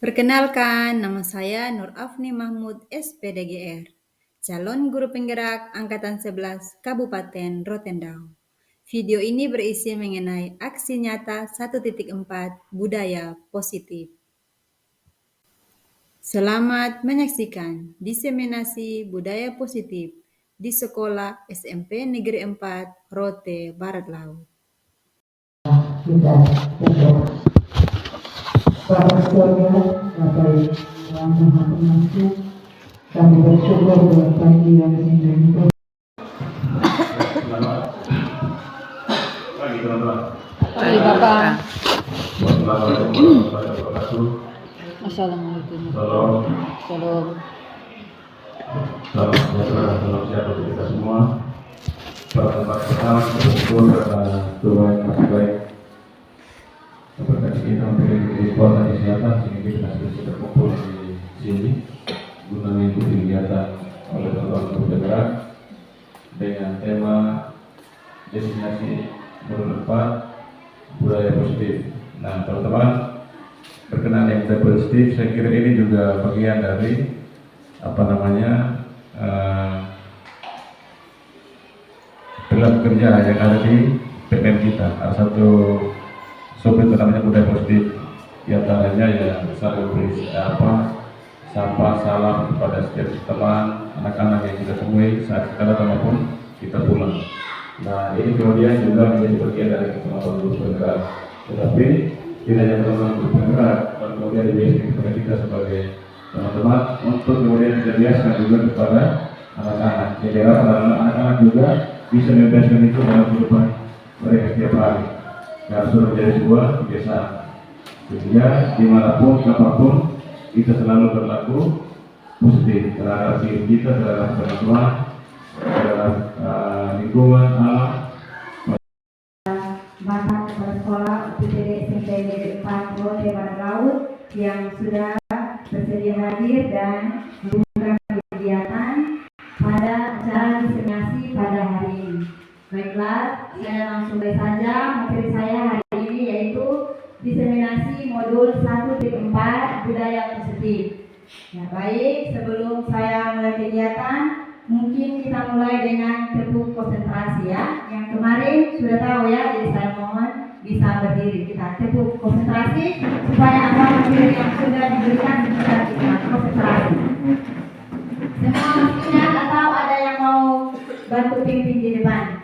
Perkenalkan, nama saya Nur Afni Mahmud SPDGR, calon guru penggerak Angkatan 11 Kabupaten Rotendao. Video ini berisi mengenai aksi nyata 1.4 Budaya Positif. Selamat menyaksikan diseminasi budaya positif di Sekolah SMP Negeri 4 Rote Barat Laut. Kita untuk Bapak Saudara, Bapak yang Maha Pengasih, kami bersyukur buat pagi yang indah itu. Selamat pagi teman-teman. Pagi Bapak. Wassalamualaikum warahmatullahi wabarakatuh. Assalamualaikum. Salam. Salam. Salam sejahtera, salam sehat untuk kita semua. Pada tempat pertama kita bersyukur karena Tuhan yang masih baik. Seperti kita memiliki kekuatan kesehatan sehingga kita bisa berkumpul di sini guna mengikuti kegiatan oleh teman-teman untuk bergerak dengan tema destinasi menurut budaya positif. Nah, teman-teman berkenan yang budaya positif, saya kira ini juga bagian dari dalam kerja yang ada di PPM kita. Ada satu sub itu namanya budaya positif, diantaranya ya saling beri sapa salam kepada setiap teman, anak-anak yang kita temui saat kita datang maupun kita pulang. Nah, ini kemudian juga menjadi bagian dari teman-teman guru penggerak. Tetapi tidak hanya teman-teman guru penggerak, dan kemudian dibiasakan kepada kita sebagai teman-teman untuk kemudian kita biasakan juga kepada anak-anak. Jadi anak-anak juga bisa membiasakan itu dalam kehidupan mereka setiap hari. Harus menjadi sebuah kebiasaan. Sehingga dimanapun, kapanpun kita selalu berlaku positif terhadap diri kita, terhadap teman-teman, terhadap lingkungan, alam. Bapak Kepala Sekolah UPTD SMP Negeri 4 Rote Barat Laut yang sudah bersedia hadir dan membuka kegiatan pada acara diseminasi pada hari ini. Baiklah, saya langsung saja materi saya hari ini, yaitu diseminasi modul 1.4 budaya positif. Ya, baik, sebelum saya mulai kegiatan, mungkin kita mulai dengan tepuk konsentrasi ya. Yang kemarin sudah tahu ya, jadi saya mohon bisa berdiri. Kita tepuk konsentrasi supaya apa materi yang sudah diberikan bisa kita konsentrasi. Semua mestinya atau ada yang mau bantu pimpin di depan?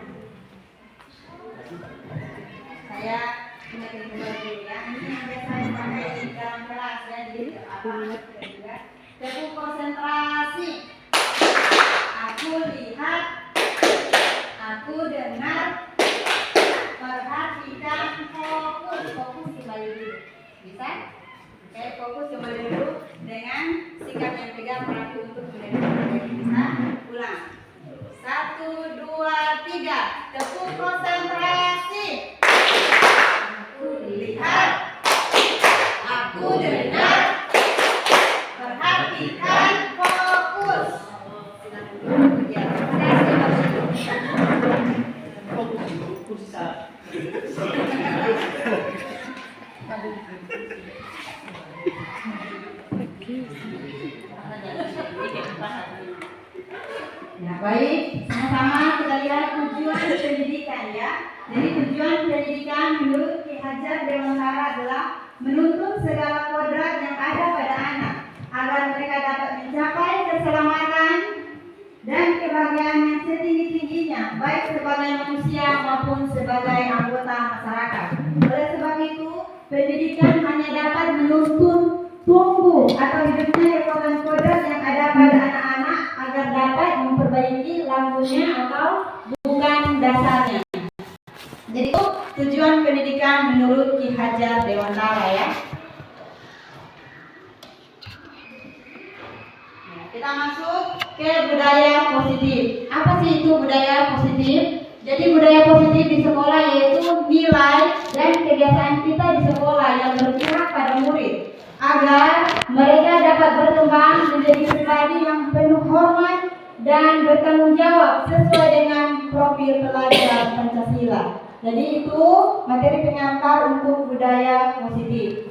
Saya punya dulu ya. Ini yang biasa dipakai di dalam kelas ya. Jadi juga tepuk konsentrasi. Aku lihat, aku dengar, perhatikan, fokus kembali dulu. Bisa? Oke, fokus kembali dulu dengan sikap yang tegas berarti untuk mendengar. Bisa? Ulang. 1, 2, 3. Tepuk konsentrasi. Aku lihat, aku dengar, perhatikan, fokus. Ya, baik, sama-sama kita lihat tujuan pendidikan ya. Jadi tujuan pendidikan menurut Ki Hajar Dewantara adalah menuntun segala kodrat yang ada pada anak agar mereka dapat mencapai keselamatan dan kebahagiaan yang setinggi-tingginya, baik sebagai manusia maupun sebagai anggota masyarakat. Oleh sebab itu, pendidikan hanya dapat menuntun tumbuh atau hidupnya kodrat yang ada pada anak-anak agar dapat memperbaiki lambungnya atau bukan dasarnya. Jadi itu tujuan pendidikan menurut Ki Hajar Dewantara ya. Nah, kita masuk ke budaya positif. Apa sih itu budaya positif? Jadi budaya positif di sekolah yaitu nilai dan kebiasaan kita di sekolah yang berpihak pada murid agar mereka dapat berkembang menjadi pribadi yang penuh hormat dan bertanggung jawab sesuai dengan profil pelajar Pancasila. Jadi itu materi pengantar untuk budaya positif.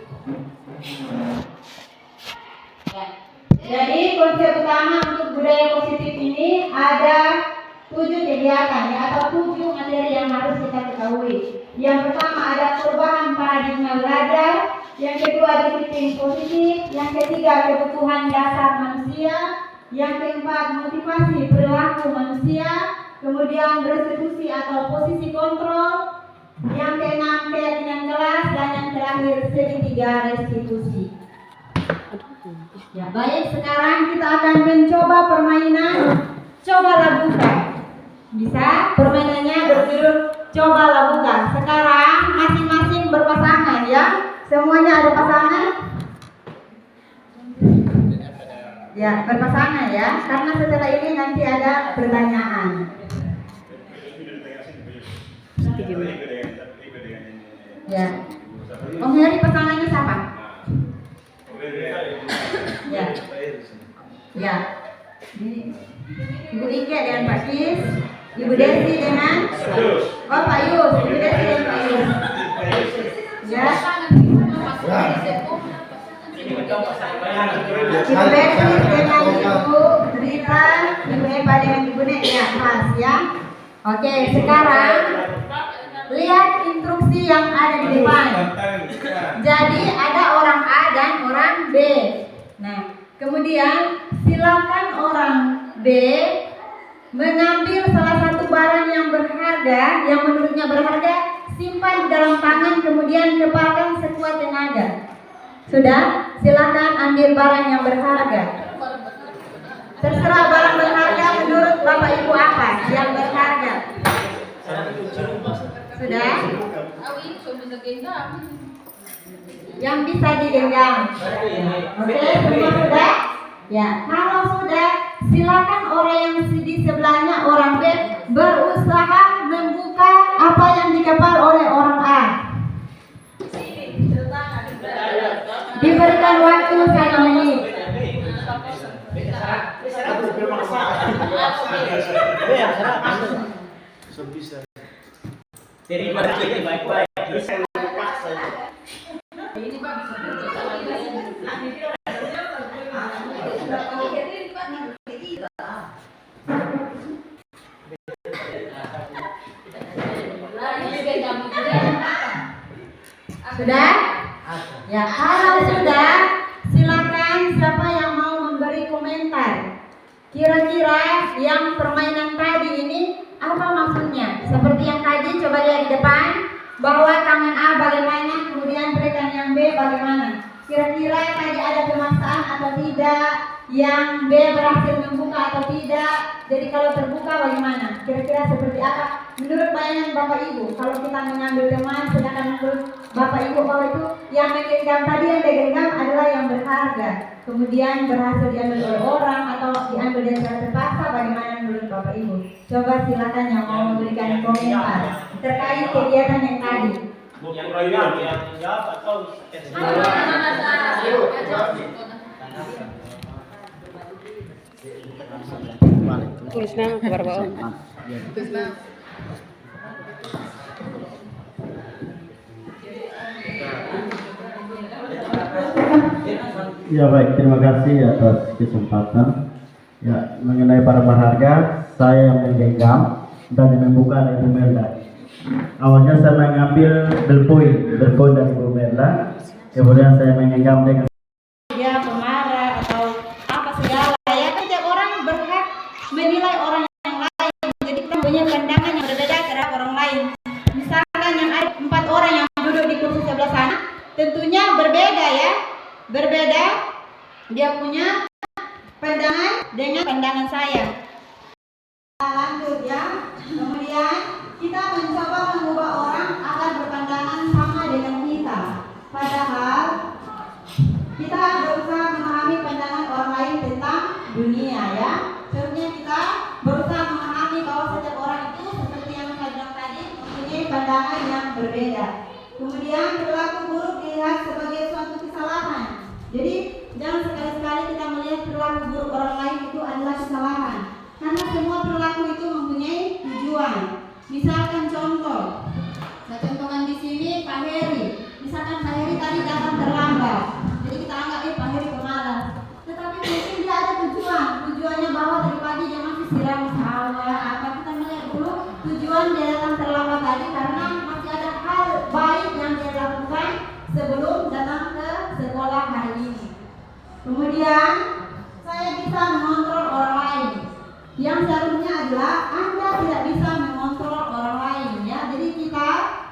konsep utama untuk budaya positif ini ada 7 kegiatan ya, atau 7 materi yang harus kita ketahui. Yang pertama ada perubahan paradigma belajar, yang kedua disiplin positif, yang ketiga kebutuhan dasar manusia, yang keempat motivasi perilaku manusia, kemudian restitusi atau posisi kontrol, yang keenam keyakinan kelas, dan yang terakhir segitiga restitusi. Ya baik, sekarang kita akan mencoba permainan cobalah buka. Bisa? Permainannya berjudul cobalah buka. Sekarang masing-masing berpasangan ya. Semuanya ada pasangan? Ya, berpasangan ya. Karena setelah ini nanti ada pertanyaan. Ya. Om Heri pasangannya siapa? Ya. Ya. Ibu Ike dengan Pak Kis, Ibu Desi dengan Pak Yus, Ibu Desi dengan Pak Yus. Ya. Ibu Desi dengan Ibu Rita, Ibu Eva dengan Ibu Nek ya, pas ya. Oke, sekarang lihat instruksi yang ada di depan. Jadi ada orang A dan orang B. Nah, kemudian silakan orang B mengambil salah satu barang yang berharga, yang menurutnya berharga, simpan di dalam tangan, kemudian kepalkan sekuat tenaga. Sudah? Silakan ambil barang yang berharga. Terserah barang berharga menurut Bapak Ibu apa yang berharga. Sudah? Yang bisa digenggam. Oke, semua sudah? Ya, kalau sudah, silakan orang yang di sebelahnya orang B berusaha membuka apa yang dikepal oleh orang A. Diberikan waktu 1 menit. Sudah? Ya, kalau sudah, silakan siapa yang mau memberi komentar. Kira-kira yang permainan tadi ini apa maksudnya? Seperti yang tadi, coba lihat di depan, bahwa tangan A bagaimana, kemudian berikan yang B bagaimana. Kira-kira tadi ada pemaksaan atau tidak, yang B berhasil membuka atau tidak. Jadi kalau terbuka bagaimana? Kira-kira seperti apa? Menurut bayangan Bapak Ibu, kalau kita mengambil teman, sedangkan menurut Bapak Ibu bahwa itu yang menggenggam tadi, yang digenggam adalah yang berharga, kemudian berhasil diambil oleh orang atau diambil dari cara terpaksa, bagaimana menurut Bapak Ibu? Coba silakan yang mau memberikan komentar terkait kegiatan yang tadi. Tulis nama kabar bawah. Ya baik, terima kasih atas kesempatan. Ya, mengenai para berharga, saya yang menggenggam dan yang membuka adalah Ibu Melda. Awalnya saya mengambil belpoin dari Ibu Melda, kemudian saya menggenggam dengan Dia pemarah atau apa segala ya, kan tiap orang berhak menilai orang yang lain. Jadi kita punya pandangan yang berbeda terhadap orang lain. Misalkan yang ada 4 orang yang duduk di kursi sebelah sana, tentunya berbeda ya, berbeda. Dia punya pandangan dengan pandangan saya. Lanjut ya. Kemudian kita mencoba mengubah orang agar berpandangan sama dengan kita. Padahal kita berusaha memahami pandangan orang lain tentang dunia ya. Contohnya kita berusaha memahami bahwa setiap orang itu seperti yang saya bilang tadi mempunyai pandangan yang berbeda. Kemudian perilaku buruk dilihat sebagai suatu kesalahan. Jadi jangan sekali-sekali kita melihat perilaku buruk orang lain itu adalah kesalahan. Karena semua perilaku itu mempunyai tujuan. Misalkan contoh, saya contohkan di sini Pak Heri. Misalkan Pak Heri tadi datang terlambat, jadi kita anggap Pak Heri pemalas. Tetapi mungkin dia ada tujuan. Kemudian saya bisa mengontrol orang lain. Yang seharusnya adalah Anda tidak bisa mengontrol orang lain, ya. Jadi kita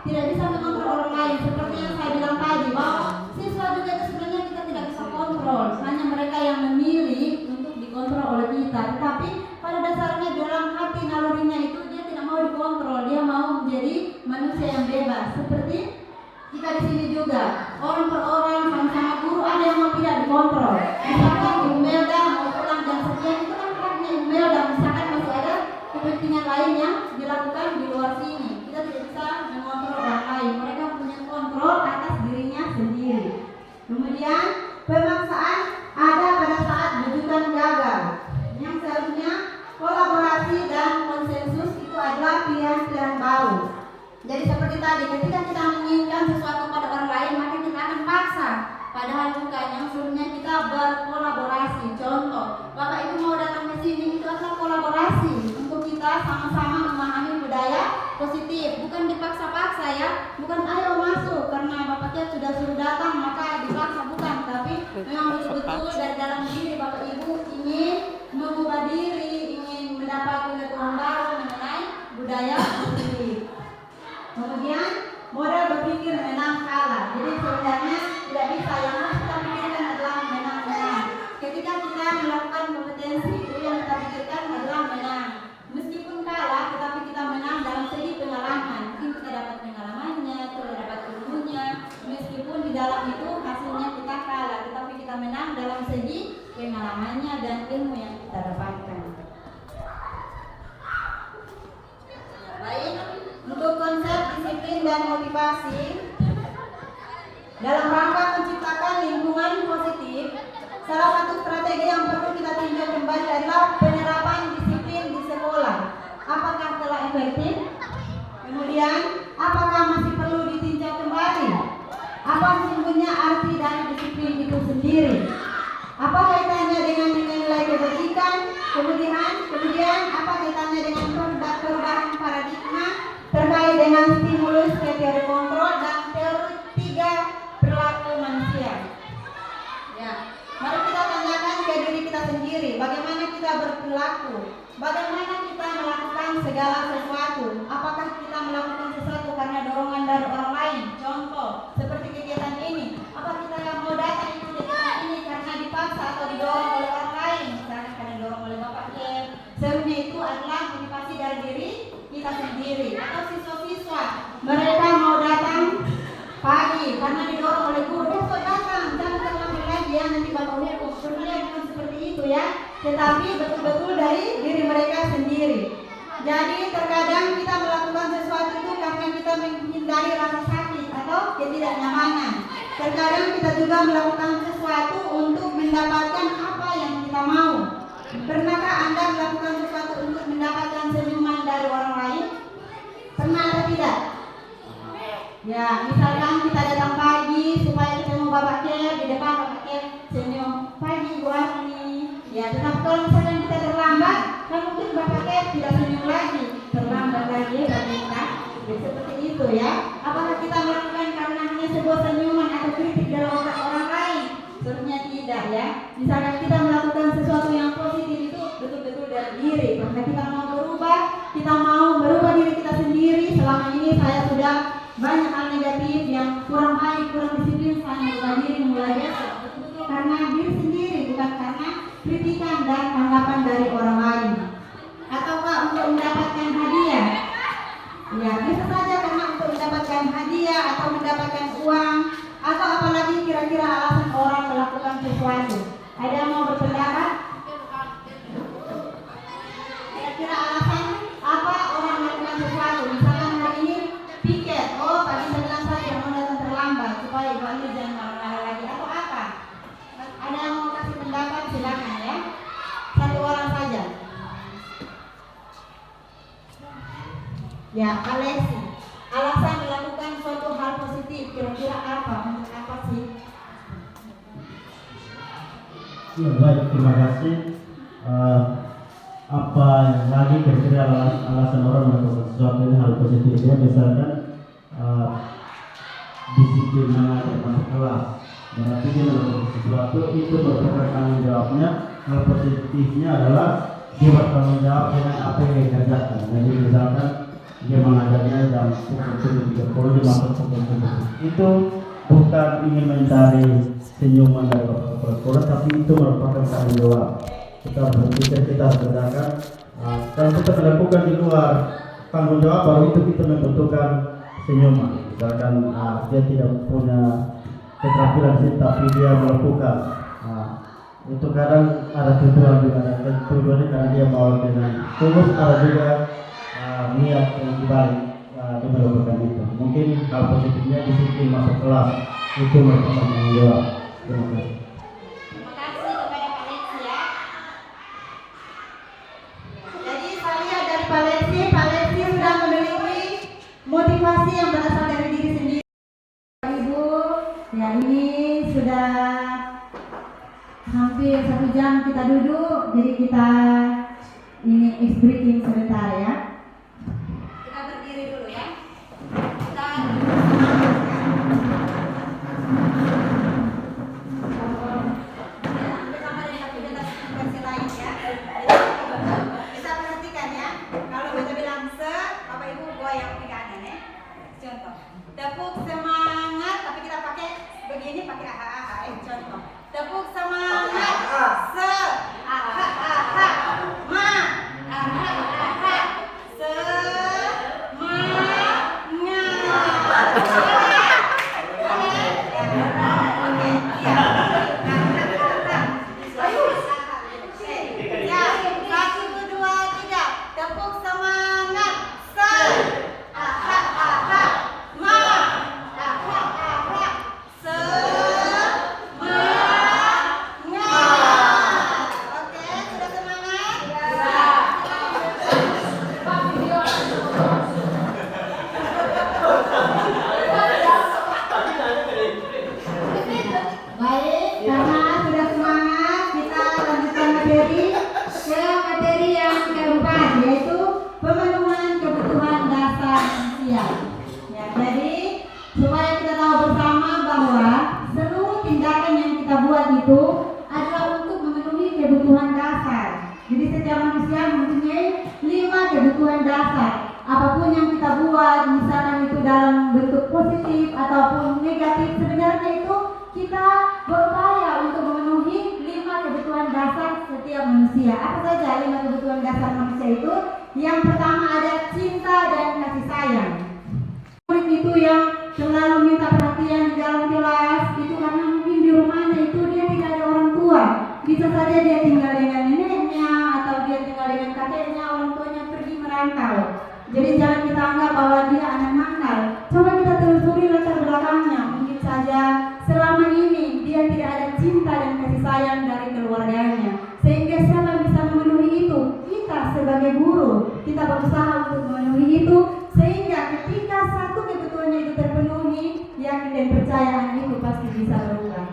tidak bisa mengontrol orang lain. Seperti yang saya bilang tadi, bahwa siswa juga itu sebenarnya kita tidak bisa kontrol. Hanya mereka yang memilih untuk dikontrol oleh kita. Tetapi pada dasarnya dalam hati nalurinya itu dia tidak mau dikontrol. Dia mau menjadi manusia yang bebas. Seperti kita di sini juga, orang per orang, sama-sama guru, ada yang mau tidak dikontrol. Misalkan Ibu Melda mau pulang jam sekian, itu kan haknya Ibu Melda. Misalkan masih ada kepentingan lain yang dilakukan di luar sini, kita tidak bisa mengontrol orang lain. Mereka punya kontrol atas dirinya sendiri. Kemudian pemaksaan ada pada saat rujukan gagal. Yang seharusnya kolaborasi dan konsensus itu adalah pilihan-pilihan baru. Jadi seperti tadi, ketika kita menginginkan sesuatu pada orang lain, maka kita akan paksa. Padahal bukan, yang sebenarnya kita berkolaborasi. Contoh, Bapak Ibu mau datang ke sini, itu adalah kolaborasi untuk kita sama-sama memahami budaya positif. Bukan dipaksa-paksa, ya. Bukan ayo masuk karena Bapaknya sudah suruh datang maka dipaksa, bukan. Tapi memang betul-betul dari dalam diri Bapak Ibu ingin mengubah diri, ingin mendapat pengetahuan baru mengenai budaya positif. Kemudian modal berpikir menang kalah. Jadi sebenarnya tidak bisa, yang harus kita pikirkan adalah menang-menang. Ketika kita melakukan kompetensi, itu yang kita pikirkan adalah menang. Meskipun kalah, tetapi kita menang dalam segi pengalaman. Mungkin kita dapat pengalamannya, kita dapat ilmunya. Meskipun di dalam itu hasilnya kita kalah, tetapi kita menang dalam segi pengalamannya dan ilmu yang kita dapatkan. Baik. Untuk konsep disiplin dan motivasi dalam rangka menciptakan lingkungan positif, salah satu strategi yang perlu kita tinjau kembali adalah penerapan disiplin di sekolah. Apakah telah efektif? Kemudian, apakah masih perlu ditinjau kembali? Apa sesungguhnya arti dari disiplin itu sendiri? Apa kaitannya dengan nilai kebajikan? Kemudian apa kaitannya dengan perubahan paradigma terkait dengan stimulus ke teori kontrol dan teori 3 perilaku manusia? Ya, mari kita tanyakan ke diri kita sendiri, bagaimana kita berperilaku, bagaimana kita melakukan segala sesuatu. Apakah kita melakukan sesuatu karena dorongan dari orang lain? Contoh, seperti kegiatan ini, apa kita yang mau datang ikut kegiatan ini karena dipaksa atau didorong oleh orang lain? Misalnya karena didorong oleh bapaknya. Sebenarnya itu adalah motivasi dari diri kita sendiri. Atau siswa-siswa, mereka mau datang pagi karena didorong oleh guru, besok datang, jangan terlambat lagi ya, nanti bapak hukum. Sebenarnya bukan seperti itu, ya, tetapi betul-betul dari diri mereka sendiri. Jadi terkadang kita melakukan sesuatu itu karena kita menghindari rasa sakit atau ketidaknyamanan. Terkadang kita juga melakukan sesuatu untuk mendapatkan apa yang kita mau. Pernahkah Anda melakukan sesuatu untuk mendapatkan senyuman dari orang lain? Pernah atau tidak? Ya, misalkan kita datang pagi supaya ketemu Bapak Kep, di depan Bapak Kep senyum, pagi Bu Asni. Ya, tetapi kalau misalkan kita terlambat, kan mungkin Bapak Kep tidak senyum lagi, terlambat lagi bagi kita. Ya, seperti itu, ya. Apakah kita melakukan karena hanya sebuah senyuman atau kritik dalam otak orang lain? Sebenarnya tidak, ya. Misalkan kita melakukan sesuatu yang positif itu betul-betul dari diri, karena kita mau berubah, kita mau merubah diri kita sendiri. Selama ini saya sudah banyak hal negatif yang kurang baik, kurang disiplin, saya merubah diri mulai besok. Betul-betul karena diri sendiri, bukan karena kritikan dan tanggapan dari orang lain. Ataukah untuk mendapatkan hadiah? Ya, bisa saja karena untuk mendapatkan hadiah atau mendapatkan uang, atau apalagi kira-kira alasan orang melakukan sesuatu. Ada yang mau berpendapat? Kira-kira alasan apa orang melakukan sesuatu? Misalkan hari ini piket, pagi saya bilang saja mau datang terlambat supaya Ibu Ali jangan marah-marah lagi, atau apa? Ada yang mau kasih pendapat? Silakan, ya. Satu orang saja. Ya, Alexi. Alasan melakukan suatu hal positif kira-kira apa? Untuk apa sih? Ya, baik, terima kasih. Apa lagi kira-kira alasan orang melakukan sesuatu ini hal positifnya? Misalkan disiplin mengajar masuk kelas, berarti dia melakukan sesuatu itu merupakan tanggung jawabnya. Hal positifnya adalah dia bertanggung jawab dengan apa yang dia kerjakan. Jadi misalkan dia mengajarnya jam pukul 7.30 dia masuk pukul 7. Itu bukan ingin mencari senyuman dari kepala sekolah, tapi itu merupakan tanggung jawab. Kita harus berpikir, kita harus kerjakan. Kalau kita melakukan di luar tanggung jawab, baru itu kita membutuhkan senyuman. Misalkan dia tidak punya keterampilan sih, tapi dia melakukan. Itu kadang ada tujuan juga, dan tujuannya karena dia mau dengan tulus, ada juga niat yang dibalik dia melakukan itu. Mungkin hal positifnya di sini masuk kelas itu merupakan tanggung jawab. Terima kasih. Terima kasih kepada Pak Lexi ya. Jadi saya dari Pak Lexi sudah memiliki motivasi yang berasal dari diri sendiri. Ibu, ya ini sudah hampir 1 jam kita duduk, jadi kita ini ice breaking sebentar ya. Kita berdiri dulu ya. Kita bersama dengan aktivitas versi lain ya. Kita perhatikan ya. Kalau kita bilang Bapak Ibu goyang ke kanan ya. Contoh. Tepuk semangat, tapi kita pakai begini, pakai aha-aha ya. Contoh. Tepuk semangat, aha-aha, ma, aha-aha, itu adalah untuk memenuhi kebutuhan dasar. Jadi setiap manusia mempunyai 5 kebutuhan dasar. Apapun yang kita buat, misalnya itu dalam bentuk positif ataupun negatif, sebenarnya itu kita berupaya untuk memenuhi 5 kebutuhan dasar setiap manusia. Apa saja 5 kebutuhan dasar manusia itu? Yang pertama ada cinta dan kasih sayang. Murid itu yang selalu minta perhatian di dalam kelas itu karena mungkin di rumahnya itu dia tidak ada orang tua, bisa saja dia tinggal dengan neneknya atau dia tinggal dengan kakeknya, orang tuanya pergi merantau. Jadi jangan kita anggap bahwa dia anak nakal. Coba kita telusuri latar belakangnya, mungkin saja selama ini dia tidak ada cinta dan kasih sayang dari keluarganya, sehingga siapa yang bisa memenuhi itu? Kita sebagai guru, kita berusaha untuk memenuhi itu, sehingga ketika satu kebutuhannya itu terpenuhi, yakin dan percaya anak itu pasti bisa berubah.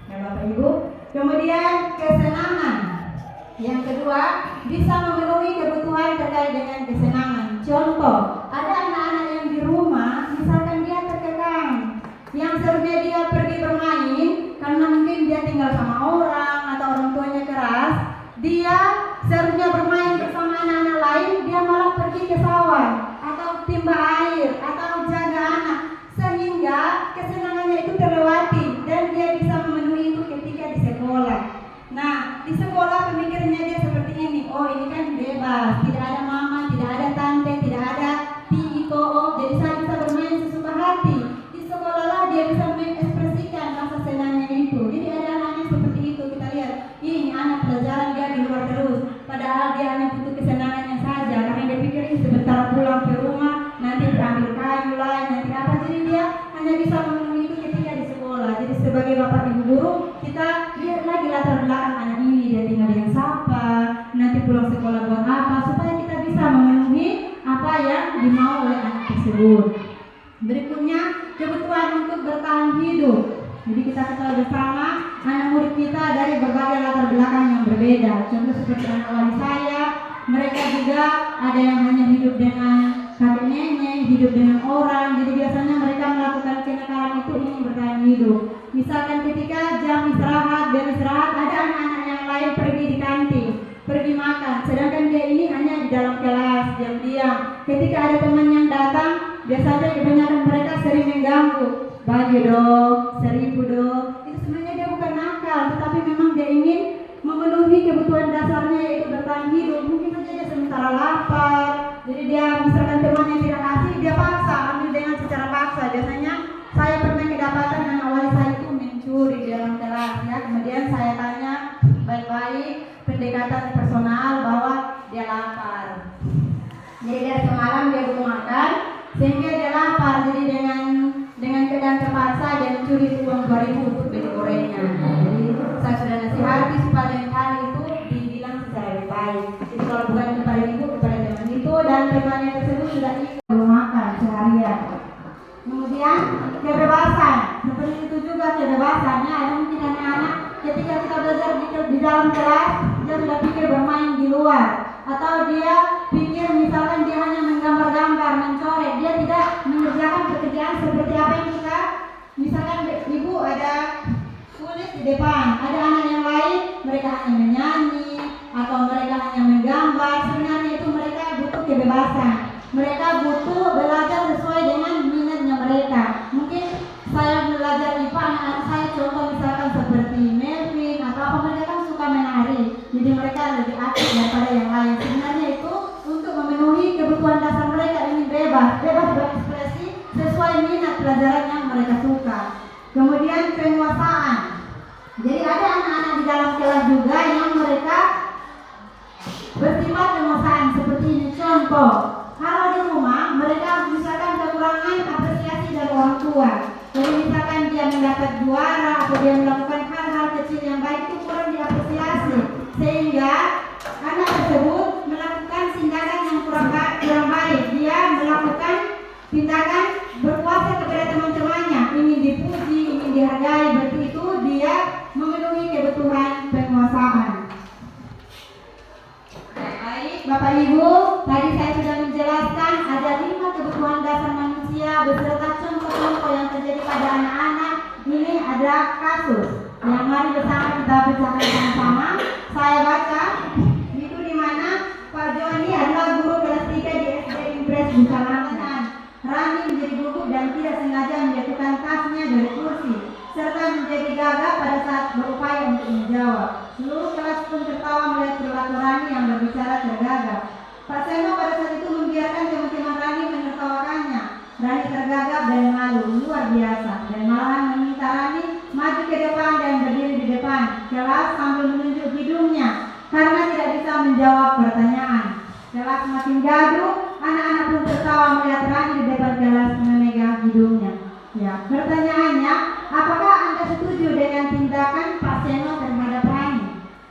Ya Bapak Ibu. Kemudian kesenangan. Yang kedua, bisa memenuhi kebutuhan terkait dengan kesenangan. Contoh, ada anak-anak yang di rumah, misalkan dia terkekang, yang seharusnya dia pergi bermain, karena mungkin dia tinggal sama orang atau orang tuanya keras, dia seharusnya bermain bersama anak-anak lain, dia malah pergi ke sawah atau timba air atau jaga anak, sehingga kesenangannya itu terlewati dan dia bisa memenuhi itu ketika di sekolah. Nah, di sekolah pemikirannya dia seperti ini, oh ini kan bebas, tidak ada mama, tidak ada tante, tidak ada tiko, jadi saya bisa bermain sesuka hati. Di sekolah lah dia bisa mengekspresikan rasa senangnya itu. Jadi ada anak seperti itu, kita lihat, ini anak pelajaran dia di luar terus, padahal dia hanya butuh kesenangannya saja, karena dia pikir ini sebentar pulang ke rumah, nanti diambil kayu lah, nanti apa, jadi dia hanya bisa memenuhi itu ketika di sekolah. Jadi sebagai bapak ibu guru, kita lihat lagi latar belakang anak ini, dia tinggal dengan siapa, nanti pulang sekolah buat apa, supaya kita bisa memenuhi apa yang dimau oleh anak tersebut. Berikutnya, kebutuhan untuk bertahan hidup. Jadi kita ketahui bersama, anak murid kita dari berbagai latar belakang yang berbeda. Contoh seperti anak wali saya, mereka juga ada yang hanya hidup dengan kakek nenek, hidup dengan orang. Jadi biasanya mereka melakukan kenakalan itu ingin bertahan hidup. Misalkan ketika jam istirahat, beristirahat, ada anak-anak yang lain pergi di kantin, pergi makan, sedangkan dia ini hanya di dalam kelas diam-diam. Ketika ada teman yang datang, biasanya kebanyakan mereka sering mengganggu. Bagi dong, 1000 dong. Itu sebenarnya dia bukan nakal, tetapi memang dia ingin memenuhi kebutuhan dasarnya, yaitu bertahan hidup. Mungkin saja dia sementara lapar, jadi dia misalkan temannya tidak kasih, dia paksa ambil dengan secara paksa. Biasanya saya pernah kedapatan anak wali saya itu mencuri di dalam kelas ya. Kemudian saya tanya baik-baik, pendekatan personal bahwa dia lapar. Jadi dari semalam dia belum makan, sehingga dia lapar. Jadi dengan keadaan terpaksa dia mencuri uang 2000 untuk beli gorengnya. Jadi saya sudah nasihati supaya lain kali itu dibilang secara baik. Jadi kalau bukan kepada ibu, kepada teman itu, dan temannya tersebut sudah belum makan seharian. Kemudian kebebasan, seperti itu juga kebebasannya. Ada mungkin anak-anak ketika kita belajar di dalam kelas, dia sudah pikir bermain di luar, atau dia pikir misalkan dia hanya menggambar-gambar, mencoret, dia tidak mengerjakan pekerjaan seperti apa yang kita, misalkan ibu ada tulis di depan, ada anak yang lain mereka hanya menyanyi atau mereka hanya menggambar. Sebenarnya itu mereka butuh kebebasan, mereka butuh belajar sesuai dengan minatnya mereka. Mungkin saya belajar IPA, anak-anak saya contoh misalkan seperti Melvin atau apa, mereka kan suka menari, jadi mereka lebih aktif daripada yang lain. Sebenarnya itu untuk memenuhi kebutuhan dasar mereka, ingin bebas berekspresi sesuai minat pelajaran yang mereka suka. Kemudian penguasaan. Jadi ada anak-anak di dalam kelas juga yang mereka bersifat penguasaan seperti ini. Contoh, kalau di rumah mereka misalkan kekurangan apresiasi dari orang tua. Jadi misalkan dia mendapat juara atau dia melakukan hal-hal kecil yang baik, itu kurang diapresiasi, sehingga anak tersebut melakukan tindakan yang kurang baik. Dia melakukan tindakan berkuasa kepada teman-temannya, ingin dipuji, ingin dihargai. Berarti itu dia memenuhi kebutuhan penguasaan. Baik, Bapak Ibu, tadi saya sudah menjelaskan ada 5 kebutuhan dasar manusia beserta contoh-contoh yang terjadi pada anak-anak. Ini ada kasus yang mari bersama kita bacakan sama-sama. Saya baca itu di mana Pak Joni adalah guru kelas 3 di SD Impres Bukalangan. Rani menjadi gugup dan tidak sengaja menjatuhkan tasnya dari kursi, serta menjadi gagap pada saat berupaya untuk menjawab. Seluruh kelas pun tertawa melihat perilaku Rani yang berbicara tergagap. Pak Seno pada saat itu membiarkan teman-teman Rani menertawakannya. Rani tergagap dan malu luar biasa, dan malahan meminta Rani maju ke depan dan berdiri di depan kelas sambil menunjuk hidungnya karena tidak bisa menjawab pertanyaan. Kelas makin gaduh, anak-anak pun tertawa melihat Rani di depan kelas memegang hidungnya. Ya, pertanyaannya, apakah Anda setuju dengan tindakan Pak Seno terhadap Rani?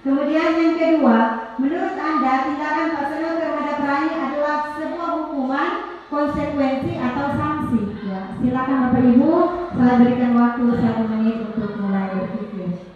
Kemudian yang kedua, menurut Anda tindakan Pak Seno terhadap Rani adalah sebuah hukuman, konsekuensi atau sanksi? Ya, silakan Bapak Ibu, saya berikan waktu 1 menit untuk mulai berpikir.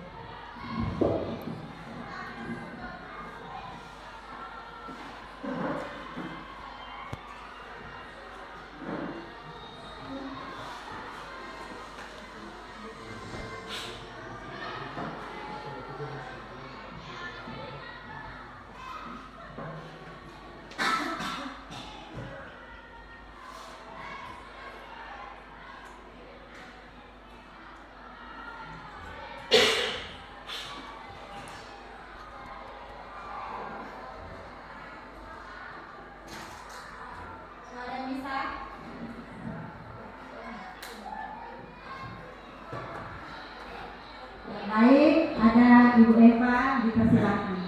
Baik, ada Ibu Eva, dipersilakan.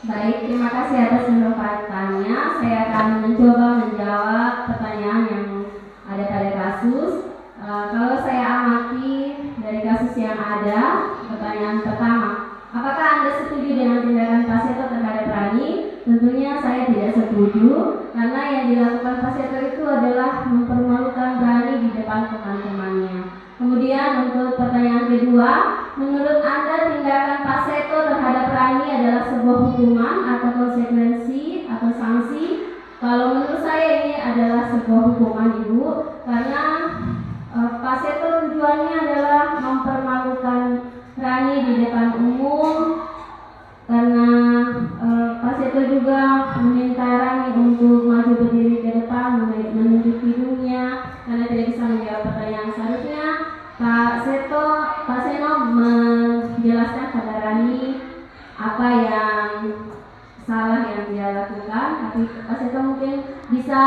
Baik, terima kasih atas kesempatannya. Saya akan mencoba menjawab pertanyaan yang ada pada kasus. Kalau saya amati dari kasus yang ada, pertanyaan pertama, apakah Anda setuju dengan tindakan Pak Seto terhadap Rani? Tentunya saya tidak setuju, karena yang dilakukan Pak Seto itu adalah mempermalukan Rani di depan teman-temannya. Kemudian untuk pertanyaan kedua, menurut Anda tindakan Pak Seto terhadap Rani adalah sebuah hukuman atau konsekuensi atau sanksi. Kalau menurut saya ini adalah sebuah hukuman Ibu, karena Pak Seto tujuannya adalah mempermalukan Rani di depan umum, karena Pak Seto juga meminta Rani untuk maju berdiri ke depan menunjuk hidungnya karena tidak bisa menjawab pertanyaan. Seharusnya Pak Seno menjelaskan pada Rani apa yang salah yang dia lakukan, tapi Pak Seto mungkin bisa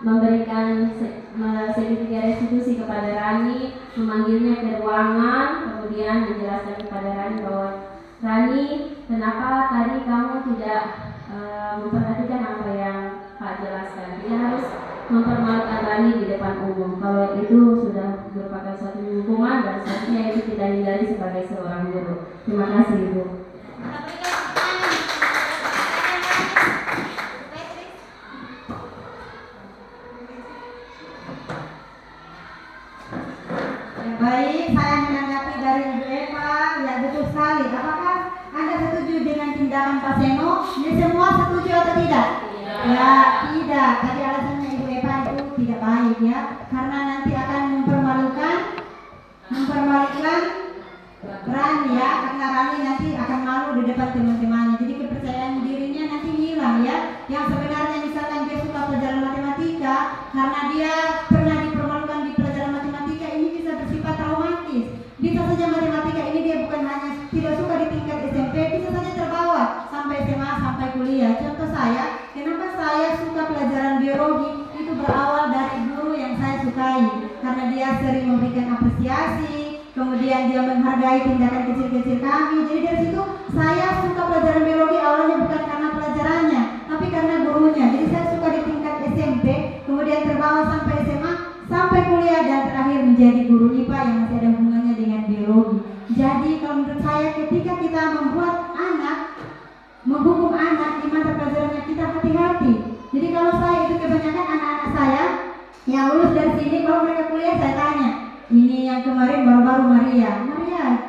memberikan sedikit restitusi kepada Rani, memanggilnya ke ruangan, kemudian menjelaskan kepada Rani bahwa Rani, kenapa tadi kamu tidak memperhatikan apa yang Pak jelaskan? Dia harus mempermalukan Rani di depan umum. Kalau itu sudah merupakan suatu hukuman dan seharusnya itu tidak hindari sebagai seorang guru. Terima kasih Ibu. Baik, saya menanggapi dari Ibu Eva. Ya, betul sekali. Apakah Anda setuju dengan tindakan Pak Seno? Ini semua setuju atau tidak? Ya, tidak. Tadi alasannya Ibu Eva itu tidak baik ya, karena nanti akan mempermalukan Rani ya, karena Rani nanti akan malu di depan teman-temannya. Jadi kepercayaan dirinya nanti hilang ya. Yang sebenarnya misalkan dia suka pelajaran matematika, karena dia pernah dipermalukan di pelajaran matematika, ini bisa bersifat traumatis. Bisa saja matematika ini dia bukan hanya tidak suka di tingkat SMP, bisa saja terbawa sampai SMA, sampai kuliah. Contoh saya, kenapa saya suka pelajaran biologi, itu berawal dari guru yang saya sukai, karena dia sering memberikan apresiasi, kemudian dia menghargai tindakan kecil-kecil kami. Jadi dari situ saya suka pelajaran biologi, awalnya bukan karena pelajarannya, tapi karena gurunya. Jadi saya suka di tingkat SMP, kemudian terbawa sampai SMA, sampai kuliah, dan terakhir menjadi guru IPA yang masih ada hubungannya dengan biologi. Jadi kalau menurut saya, ketika kita menghukum anak di mata pelajarannya, kita hati-hati. Jadi kalau saya itu kebanyakan anak-anak saya yang lulus dari sini, kalau mereka kuliah saya tanya, ini yang kemarin baru-baru Maria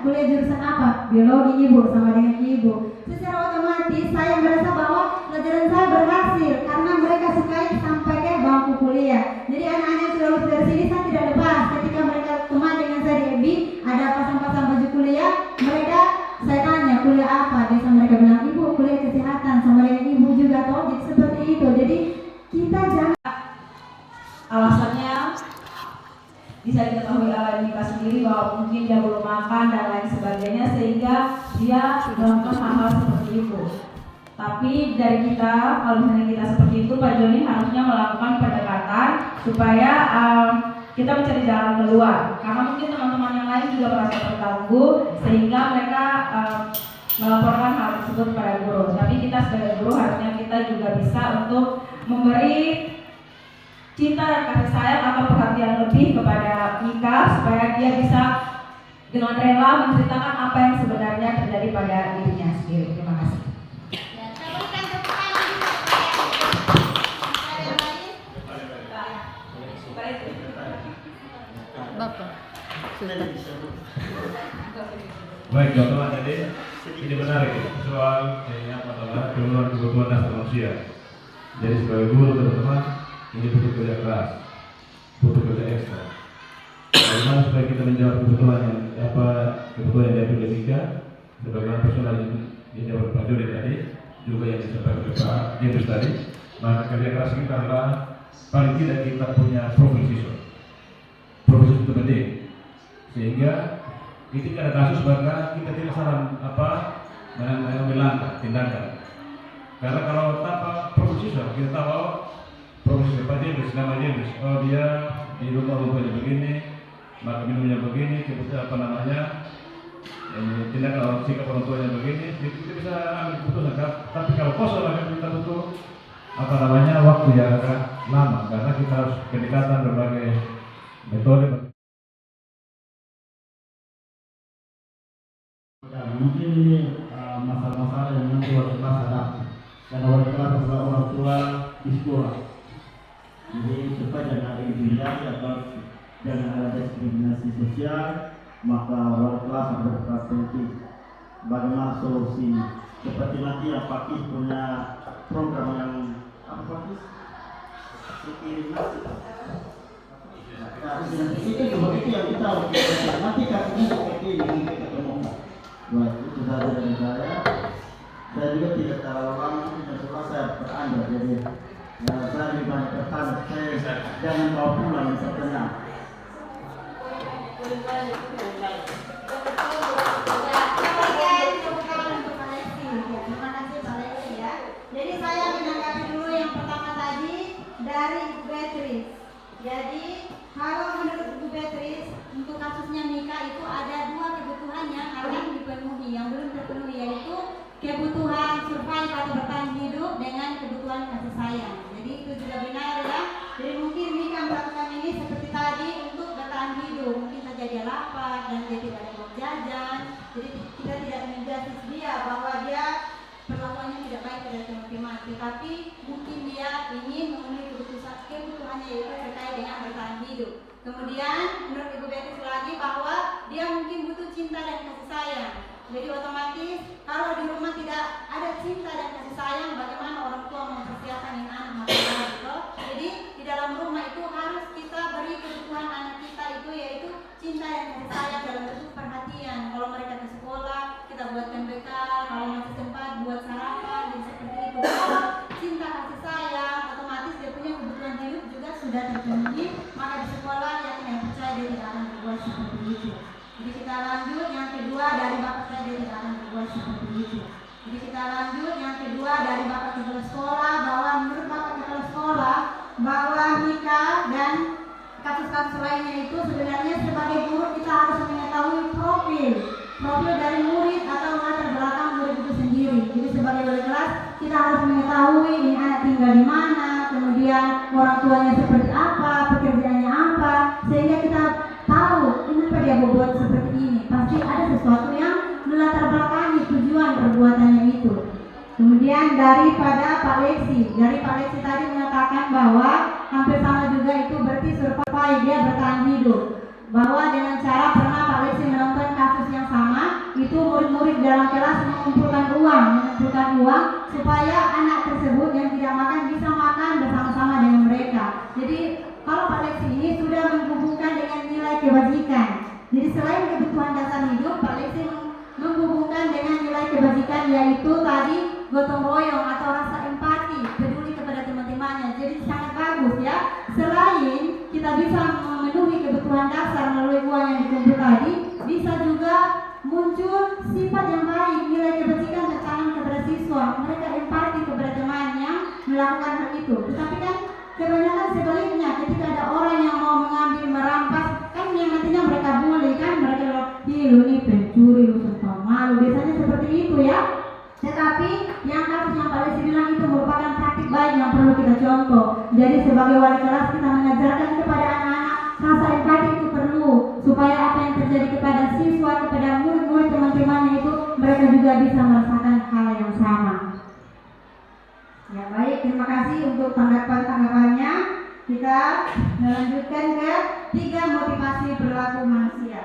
kuliah jurusan apa? Biologi Ibu, sama dengan Ibu. Secara otomatis saya merasa bahwa pelajaran saya berhasil karena mereka sukai sampai ke bangku kuliah. Jadi anak-anak yang sudah lulus dari sini saya tidak lepas. Ketika mereka kemarin dengan saya di EBI, ada pasang-pasang baju kuliah, saya tanya kuliah apa? Biasa mereka bilang, Ibu kuliah kesehatan, sama dengan Ibu juga toh. Jadi seperti itu. Jadi kita jangan, alasannya bisa diketahui oleh nikah sendiri bahwa mungkin dia belum makan dan lain sebagainya, sehingga dia melakukan hal-hal seperti itu. Tapi dari kita, kalau misalnya kita seperti itu, Pak Joni harusnya melakukan pendekatan supaya kita mencari jalan keluar. Karena mungkin teman-teman yang lain juga merasa terganggu, sehingga mereka melaporkan hal tersebut pada guru. Tapi kita sebagai guru harusnya kita juga bisa untuk memberi cinta dan kasih sayang atau perhatian lebih kepada Ika, supaya dia bisa dengan rela menceritakan apa yang sebenarnya terjadi pada dirinya sendiri. Terima kasih. Baik, teman-teman, jadi ini menarik soal kebutuhan dasar manusia. Jadi sebagai guru, teman-teman, ini butuh kerja keras, butuh kerja ekstra. Bagaimana supaya kita menjawab kebutuhan yang diambil oleh tiga, sebagaimana persoalan yang dijawab Pak Joni tadi, juga yang disampaikan oleh Pak James tadi. Maka kerja keras kita adalah paling tidak kita punya profil siswa itu penting, sehingga ketika ada kasus maka kita tidak saran mengambil langkah tindakan. Karena kalau tanpa profil siswa kita tahu profesi Pak James, nama James, dia di rumahnya begini, maka minumnya begini, tindakan sikap orang tuanya begini, kita bisa ambil keputusan. Tapi kalau kosong maka kita butuh waktu yang agak lama, karena kita harus pendekatan berbagai metode. Mungkin ini masalah-masalah yang nanti wali kelas hadapi, karena wali kelas adalah orang tua di sekolah. Jadi supaya jangan ada intimidasi atau jangan ada diskriminasi sosial, maka wali kelas harus berperan penting bagaimana solusinya. seperti nanti yang Pakis punya program yang apa Pakis? Nah, itu juga itu yang kita harus lakukan. Nanti kakinya seperti ini kita ketemu. Wah, itu saja dari saya. Saya juga tidak terlalu lama, cuma saya berandal jadi saya lebih banyak bertanya. Saya jangan bawa pulang bisa tenang. Jadi saya menanggapi dulu yang pertama tadi dari Ibu Beatrice. Jadi kalau menurut Ibu Beatrice untuk kasusnya Mika itu ada dua kebutuhan yang akan dipenuhi, yang belum terpenuhi, yaitu kebutuhan survive atau bertahan hidup dengan kebutuhan kasih sayang. Jadi itu juga benar ya. Jadi mungkin Mika melakukan ini seperti tadi untuk bertahan hidup. Mungkin saja dia lapar dan dia tidak ada uang jajan. Jadi kita tidak menjudge dia bahwa dia perlakuannya tidak baik pada teman-teman, tetapi mungkin dia ingin memenuhi kebutuhannya yaitu terkait dengan bertahan hidup. Kemudian menurut Ibu Beatrice lagi bahwa dia mungkin butuh cinta dan kasih sayang. Jadi otomatis kalau di rumah tidak ada cinta dan kasih sayang, bagaimana orang tua mempersiapkan anak makan gitu. Jadi di dalam rumah itu harus kita beri kebutuhan anak kita itu yaitu cinta dan kasih sayang dalam bentuk perhatian. Kalau mereka ke sekolah, kita buatkan bekal, kalau masih sempat buat sarapan, dan seperti itu. Kalau cinta kasih sayang, otomatis dia punya kebutuhan hidup juga sudah terpenuhi, maka di sekolah yakin yang percaya dia tidak akan berbuat seperti itu. Jadi kita lanjut yang kedua dari Bapak saya dia tidak akan berbuat seperti itu. Jadi kita lanjut yang kedua dari Bapak kepala sekolah, bahwa menurut Bapak kepala sekolah bahwa Mika dan kasus-kasus lainnya itu sebenarnya sebagai guru kita harus mengetahui profil dari murid atau latar belakang murid itu sendiri. Jadi sebagai wali kelas kita harus mengetahui ini anak tinggal di mana, kemudian orang tuanya seperti apa, pekerjaannya apa, sehingga kita tahu kenapa dia berbuat seperti ini. Pasti ada sesuatu yang melatar belakangi tujuan perbuatannya itu. Kemudian daripada Pak Lexi tadi mengatakan bahwa hampir sama juga itu berarti survive, dia bertahan hidup. Bahwa dengan cara pernah Pak Lexi menonton kasus yang sama, itu murid-murid dalam kelas mengumpulkan uang supaya anak tersebut yang tidak makan bisa makan bersama-sama dengan mereka. Jadi kalau Pak Lexi ini sudah menghubungkan dengan nilai kebajikan. Jadi selain kebutuhan dasar hidup, Pak Lexi menghubungkan dengan nilai kebajikan, yaitu tadi gotong royong atau rasa empati, peduli kepada teman-temannya. Jadi sangat bagus ya. Selain kita bisa memenuhi kebutuhan dasar melalui uang yang dikumpul tadi, bisa juga muncul sifat yang baik, nilai kebajikan tertanam kepada siswa. Mereka empati kepada teman yang melakukan hal itu. Tetapi kan kebanyakan sebaliknya, ketika ada orang yang mau mengambil, merampas, kan yang nantinya mereka bully, kan mereka lu nih pencuri, lu sumpah malu, biasanya seperti itu ya. Tetapi yang kasus yang Pak Lexi bilang itu merupakan praktik baik yang perlu kita contoh. Jadi sebagai wali kelas kita mengajarkan kepada anak-anak rasa empati itu perlu, supaya apa yang terjadi kepada siswa, kepada murid-murid teman-temannya itu mereka juga bisa merasakan hal yang sama. Ya baik, terima kasih untuk tanggapan-tanggapannya. Kita melanjutkan ke 3 motivasi perilaku manusia.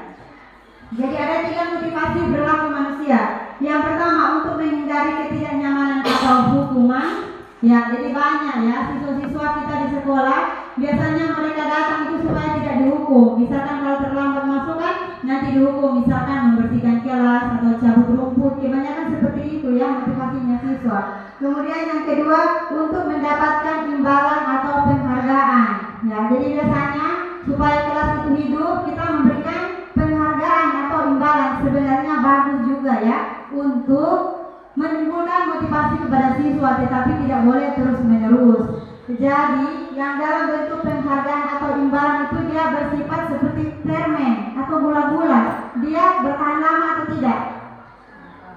Jadi ada 3 motivasi perilaku manusia. Yang pertama untuk menghindari ketidaknyamanan atau hukuman. Ya, jadi banyak ya siswa-siswa kita di sekolah biasanya mereka datang itu supaya tidak dihukum. Misalkan kalau terlambat masuk kan nanti dihukum, misalkan membersihkan kelas atau cabut rumput. Kebanyakan seperti itu ya motivasinya siswa. Kemudian yang kedua untuk mendapatkan imbalan atau penghargaan. Ya, jadi biasanya supaya kelas itu hidup kita memberikan penghargaan atau imbalan. Sebenarnya bagus juga ya untuk menimbulkan motivasi kepada siswa, tetapi tidak boleh terus menerus. Jadi yang dalam bentuk penghargaan atau imbalan itu dia bersifat seperti permen atau gula-gula. Dia bertahan lama atau tidak?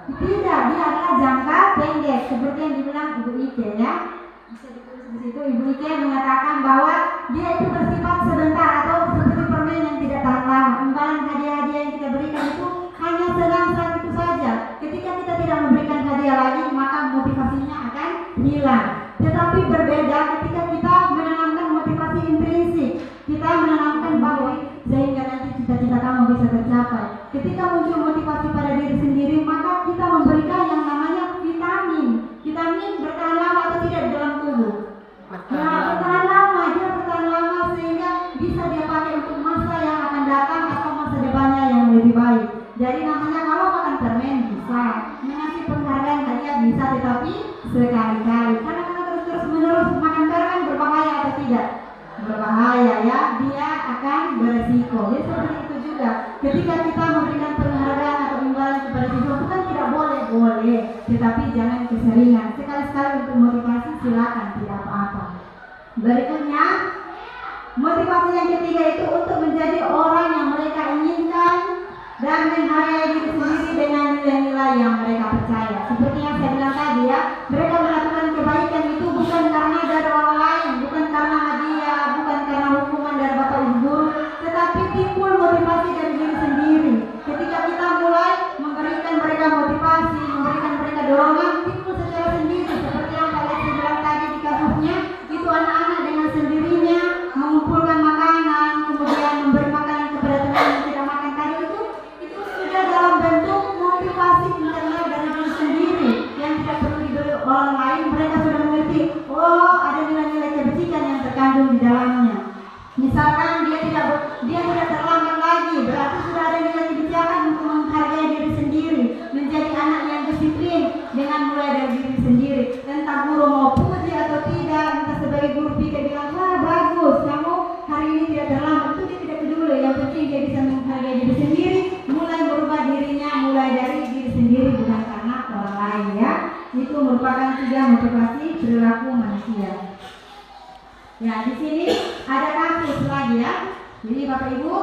Tidak, dia adalah jangka pendek seperti yang dibilang Ibu Ike ya. Bisa ditulis di situ. Ibu Ike mengatakan bahwa dia itu bersifat sebentar atau seperti permen yang tidak tahan lama. Imbalan hadiah-hadiah yang kita berikan itu hanya senang saat itu saja. Ketika kita tidak memberikan hadiah lagi, maka motivasinya akan hilang. Tetapi berbeda ketika kita menanamkan motivasi intrinsik. Kita menanamkan bahwa sehingga nanti cita-cita kamu bisa tercapai. Ketika muncul motivasi pada diri sendiri, maka kita memberikan yang namanya untuk masa yang akan datang atau masa depannya yang lebih baik. Jadi namanya kalau makan permen bisa, mengasih penghargaan hadiah bisa, tetapi sekali-kali. Karena kalau terus menerus makan permen berbahaya atau tidak? Berbahaya ya, dia akan beresiko. Jadi seperti itu juga. Ketika kita memberikan penghargaan atau imbalan kepada siswa, bukan tidak boleh, tetapi jangan keseringan. Sekali-sekali untuk motivasi silakan, tidak apa-apa. Berikutnya, motivasi yang ketiga itu untuk menjadi orang yang mereka inginkan dan menghargai diri sendiri dengan nilai-nilai yang mereka percaya. Seperti yang saya bilang tadi ya, mereka melakukan kebaikan itu bukan karena dari orang lain, bukan karena hadiah, bukan karena hukuman dari bapak ibu guru, tetapi timbul motivasi dari diri sendiri. Ketika kita mulai memberikan mereka motivasi, memberikan mereka dorongan, timbul secara sendiri. Seperti yang Pak Lesti bilang tadi di kasusnya, itu anak-anak dengan sendirinya mengumpulkan makanan, kemudian memberi makanan kepada teman yang tidak makan tadi itu sudah dalam bentuk motivasi internal dari diri sendiri yang tidak perlu diberi orang lain. Mereka sudah mengerti, oh ada nilai-nilai kebajikan yang terkandung di dalamnya. Misalkan dia tidak terlambat lagi, berarti sudah ada nilai kebijakan untuk menghargai diri sendiri, menjadi anak yang disiplin dengan mulai dari diri sendiri. Entah guru mau puji atau tidak, entah sebagai guru pikir bilang, wah bagus, kamu hari ini tidak terlambat, itu dia tidak peduli. Yang penting dia bisa menghargai diri sendiri, mulai merubah dirinya, mulai dari diri sendiri, bukan karena orang lain ya. Itu merupakan 3 motivasi perilaku manusia. Ya, di sini ada kasus lagi ya. Jadi Bapak Ibu,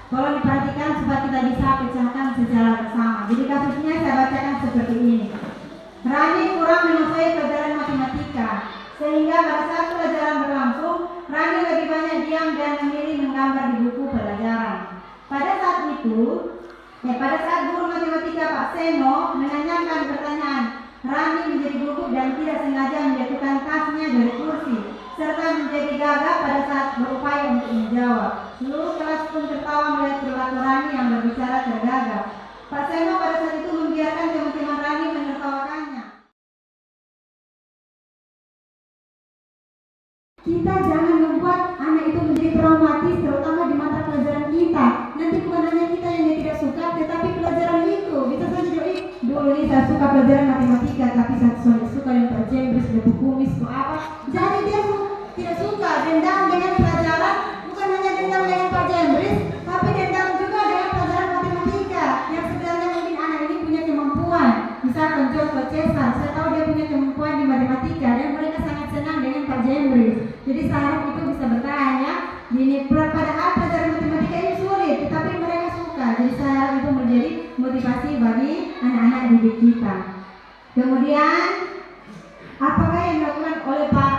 kalau diperhatikan supaya kita bisa pecahkan secara bersama. Jadi kasusnya saya bacakan seperti ini. Rani kurang menguasai pelajaran matematika, sehingga pada saat pelajaran berlangsung, Rani lebih banyak diam dan memilih menggambar di buku pelajaran. Pada saat guru matematika Pak Seno menanyakan pertanyaan, Rani menjadi gugup dan tidak sengaja menjatuhkan tasnya dari kursi, serta menjadi gagap pada saat berupaya untuk menjawab. Seluruh kelas pun tertawa melihat perilaku Rani yang berbicara tergagap. Pak Seno pada saat itu membiarkan teman-teman Rani menertawakannya. Kita jangan membuat anak itu menjadi traumatis, terutama di mata pelajaran kita. Nanti bukan hanya kita yang dia tidak suka, tetapi pelajaran itu bisa saja jadi, dulu ini saya suka pelajaran matematika, tapi saya suka yang Pak Jembris, buku kumis, apa. Jadi dia tidak suka, dendam dengan pelajaran, bukan hanya dendam dengan Pak Jembris, tapi dendam juga dengan pelajaran matematika yang sebenarnya mungkin anak ini punya kemampuan. Misalkan contoh Cesar, saya tahu dia punya kemampuan di matematika dan mereka sangat senang dengan Pak Jembris. Jadi saya harap itu bisa bertahan ya. Ini padahal pelajaran matematika ini sulit, tetapi mereka suka. Jadi saya harap itu menjadi motivasi bagi anak-anak didik kita. Kemudian, apakah yang dilakukan oleh Pak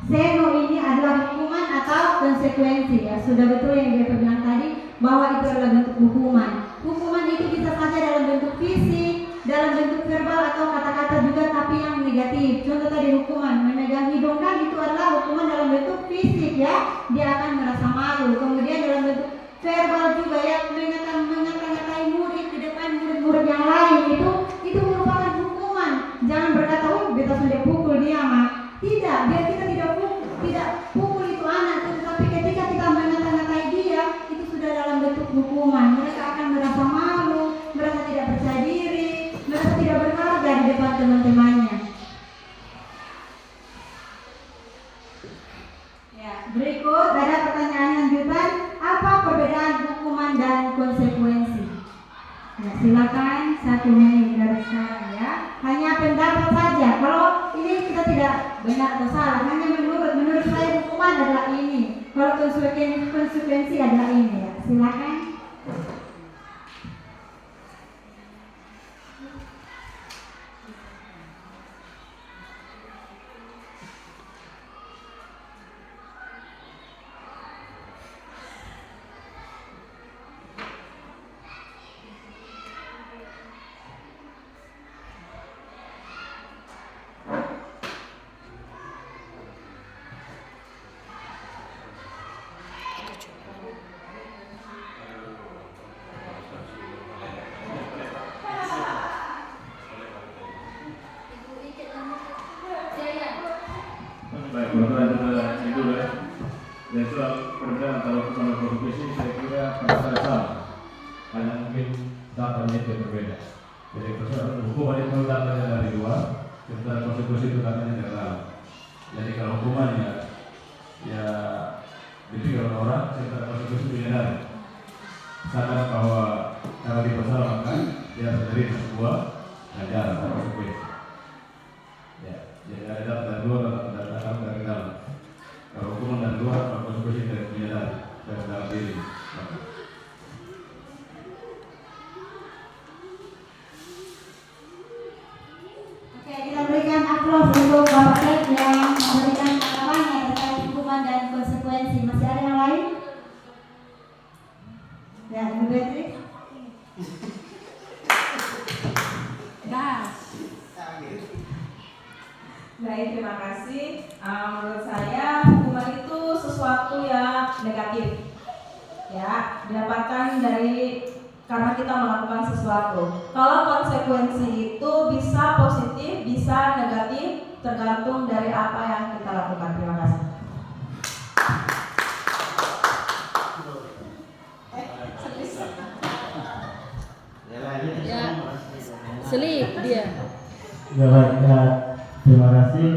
Seno ini adalah hukuman atau konsekuensi? Ya, sudah betul yang dia bilang tadi bahwa itu adalah bentuk hukuman. Hukuman itu bisa saja dalam bentuk fisik, dalam bentuk verbal atau kata-kata juga, tapi yang negatif. Contoh tadi hukuman memegang hidung kan itu adalah hukuman dalam bentuk fisik ya, dia akan merasa malu. Kemudian dalam bentuk verbal juga ya, mengata-ngatai murid di depan murid-murid yang lain, itu merupakan hukuman. Jangan berkata, oh beta sudah pukul dia mah. Tidak, biar kita tidak pukul itu anak, tetapi ketika kita mengata-ngatai dia, itu sudah dalam bentuk hukuman. Mereka akan merasa malu, merasa tidak percaya diri, merasa tidak berharga di depan teman-temannya. Ya, berikut ada pertanyaan lanjutan, apa perbedaan hukuman dan konsekuensi? Ya, silakan 1 menit dari sekarang ya. Hanya pendapat saja. Kalau ini kita tidak benar atau salah, hanya menurut saya hukuman adalah ini. Kalau konsekuensi adalah ini ya. Silakan. datanya itu yang berbeda. Jadi hukuman itu datanya dari luar, sementara konsekuensi itu datanya dari dalam. Jadi kalau hukumannya ya dipikir oleh orang, sementara konsekuensi itu dari. Sadar bahwa kalau dipersalah maka dia harus menerima sebuah ajaran atau konsekuensi. Ya, jadi ada dari luar dan dari dalam. Kalau hukuman dari luar, maka konsekuensi dari dalam diri. Oke, kita berikan aplaus untuk Bapak Ed yang memberikan tanggapannya terkait hukuman dan konsekuensi. Masih ada yang lain? Ya, Ibu Beatrice. Baik, terima kasih. Menurut saya hukuman itu sesuatu yang negatif, ya, didapatkan dari karena kita melakukan sesuatu. Kalau konsekuensi itu bisa positif, bisa negatif, tergantung dari apa yang kita lakukan. Terima kasih. Ya, selip dia. Ya baik, ya, terima kasih.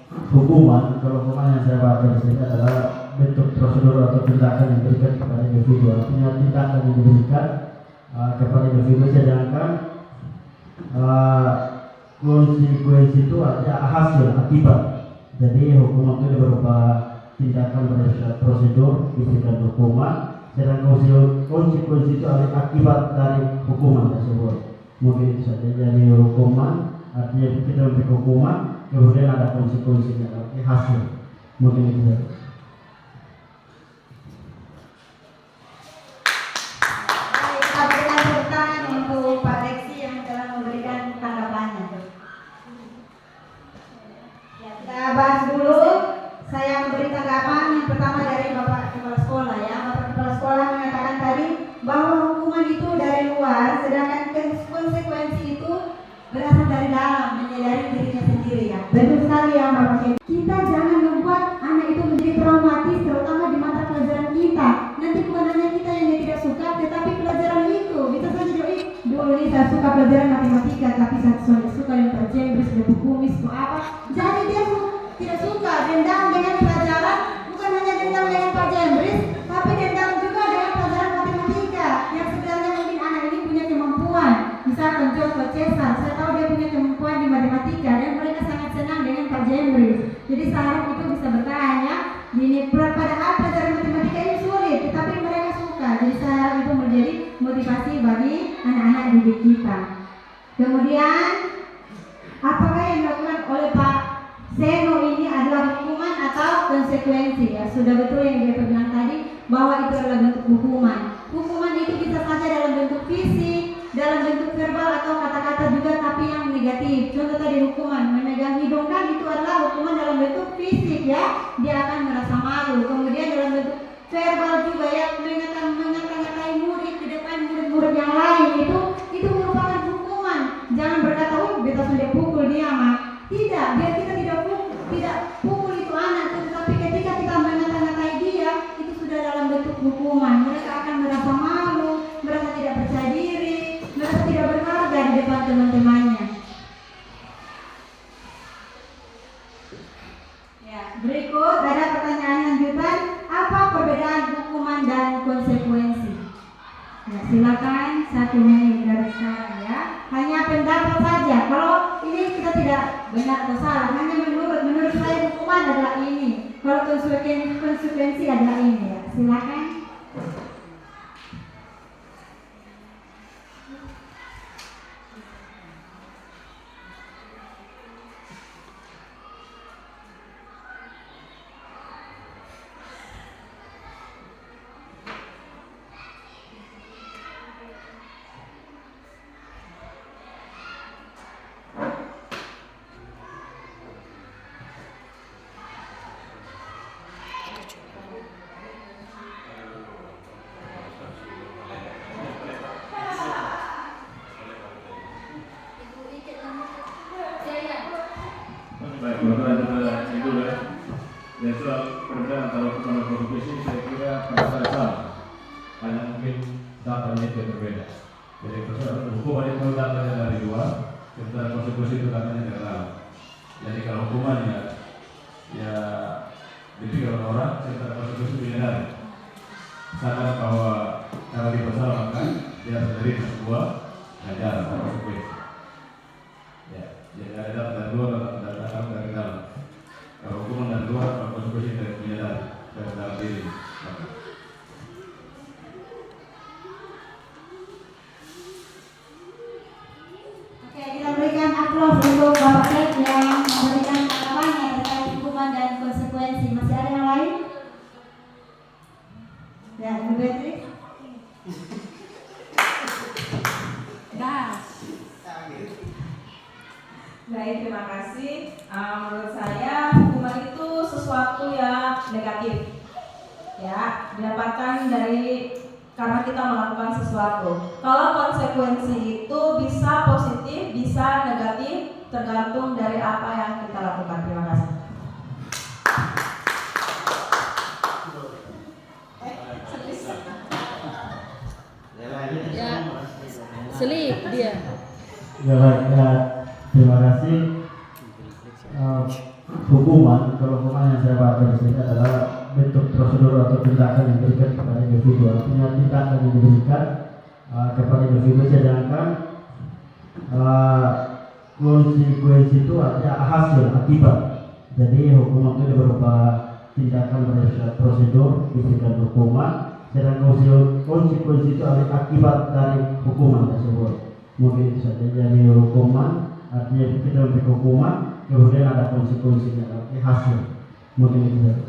Hukuman, kalau hukuman yang saya baca di sini adalah bentuk prosedur atau tindakan yang diberikan kepada individu. Artinya tindakan yang diberikan kepada individu, sedangkan konsekuensi itu artinya hasil akibat. Jadi hukuman itu berupa tindakan berdasarkan prosedur diberikan hukuman, sedangkan konsekuensi itu adalah akibat dari hukuman tersebut. Mungkin itu saja. Jadi hukuman artinya kita memberi hukuman, kemudian ada konsekuensinya, artinya hasil. Mungkin itu saja. Kita berikan tepuk tangan untuk Pak Reksi yang telah memberikan tanggapannya. Ya, kita bahas dulu. Saya memberi tanggapan yang pertama dari Bapak Kepala Sekolah, ya. Bapak Kepala Sekolah mengatakan tadi bahwa hukuman itu dari luar, sedangkan konsekuensi itu berasal dari dalam, menyadari dirinya sendiri, ya. Betul sekali ya Bapak. Kita jangan membuat anak itu menjadi traumatis, terutama di mata pelajaran kita. Nanti bukan hanya kita yang dia tidak suka, tetapi pelajaran itu bisa saja dulu ini saya suka pelajaran matematika, tapi saya suka yang terjembris, buku mis, apa. Jadi dia tidak suka dendam dengan pelajaran, bukan hanya dendam dengan Pak Jembris, tapi dendam juga dengan pelajaran matematika yang sebenarnya mungkin anak ini punya kemampuan. Misalkan contoh Cesar, saya tahu dia punya kemampuan di matematika dan mereka sangat senang dengan Pak Jembris. Jadi saya harap itu bisa bertahan, ya. Ini padahal pelajaran matematika ini sulit, tetapi mereka suka. Jadi saya harap itu menjadi motivasi bagi anak-anak didik kita. Kemudian, apakah yang dilakukan oleh Pak Seno ini adalah hukuman atau konsekuensi, ya? Sudah betul yang dia bilang tadi bahwa itu adalah bentuk hukuman. Hukuman itu bisa saja dalam bentuk fisik, dalam bentuk verbal atau kata-kata juga, tapi yang negatif. Contoh tadi hukuman memegang hidung, kan itu adalah hukuman dalam bentuk fisik, ya. Dia akan merasa malu. Kemudian dalam bentuk verbal juga, ya, mengata-ngatai murid di depan murid-murid yang lain, itu merupakan hukuman. Jangan berkata, oh beta sudah pukul dia, mah. Tidak, biar kita tidak pukul itu anak, tetapi ketika kita mengata-ngatai dia, itu sudah dalam bentuk hukuman. Mereka akan merasa malu, merasa tidak percaya diri, merasa tidak berharga di depan teman-temannya. Ya, berikut ada pertanyaan lanjutan, apa perbedaan hukuman dan konsekuensi? Ya, silakan 1 menit dari sekarang, ya. Hanya pendapat saja. Kalau ini kita tidak benar atau salah, hanya menurut saya hukuman adalah ini. Kalau konsekuensi adalah ini, ya. Silakan. Dan soal perbedaan antara hukuman dan konsekuensi saya kira pada saat hanya mungkin datanya itu yang berbeda. Jadi hukuman itu datangnya dari luar, sementara konsekuensi itu datangnya dari dalam. Jadi kalau hukumannya ya dipikir oleh orang, sementara konsekuensi itu dari sadar bahwa kalau dia bersalah maka dia harus menerima sebuah ajaran atau konsekuensi. Ya, jadi ada dari luar dan dari dalam. Kalau hukuman dari luar, maka konsekuensi dari menyadari dari dalam diri. Oke, kita berikan aplaus untuk Bapak Ed yang memberikan tanggapannya terkait hukuman dan konsekuensi. Masih ada yang lain? Ya, Ibu Beatrice. Baik, terima kasih. Menurut saya hukuman itu sesuatu yang negatif, ya, didapatkan dari karena kita melakukan sesuatu. Kalau konsekuensi itu bisa positif, bisa negatif, tergantung dari apa yang kita lakukan. Terima kasih. Ya, selip dia. Ya baik, ya, terima kasih. Hukuman, kalau hukuman yang saya baca di sini adalah bentuk prosedur atau tindakan yang diberikan kepada individu. Artinya tindakan yang diberikan kepada individu, sedangkan konsekuensi itu artinya hasil akibat. Jadi hukuman itu berupa tindakan berdasarkan prosedur diberikan hukuman, sedangkan konsekuensi itu adalah akibat dari hukuman tersebut. Mungkin itu saja. Jadi hukuman artinya kita memberi hukuman, kemudian ada konsekuensinya, artinya hasil. Mungkin itu saja.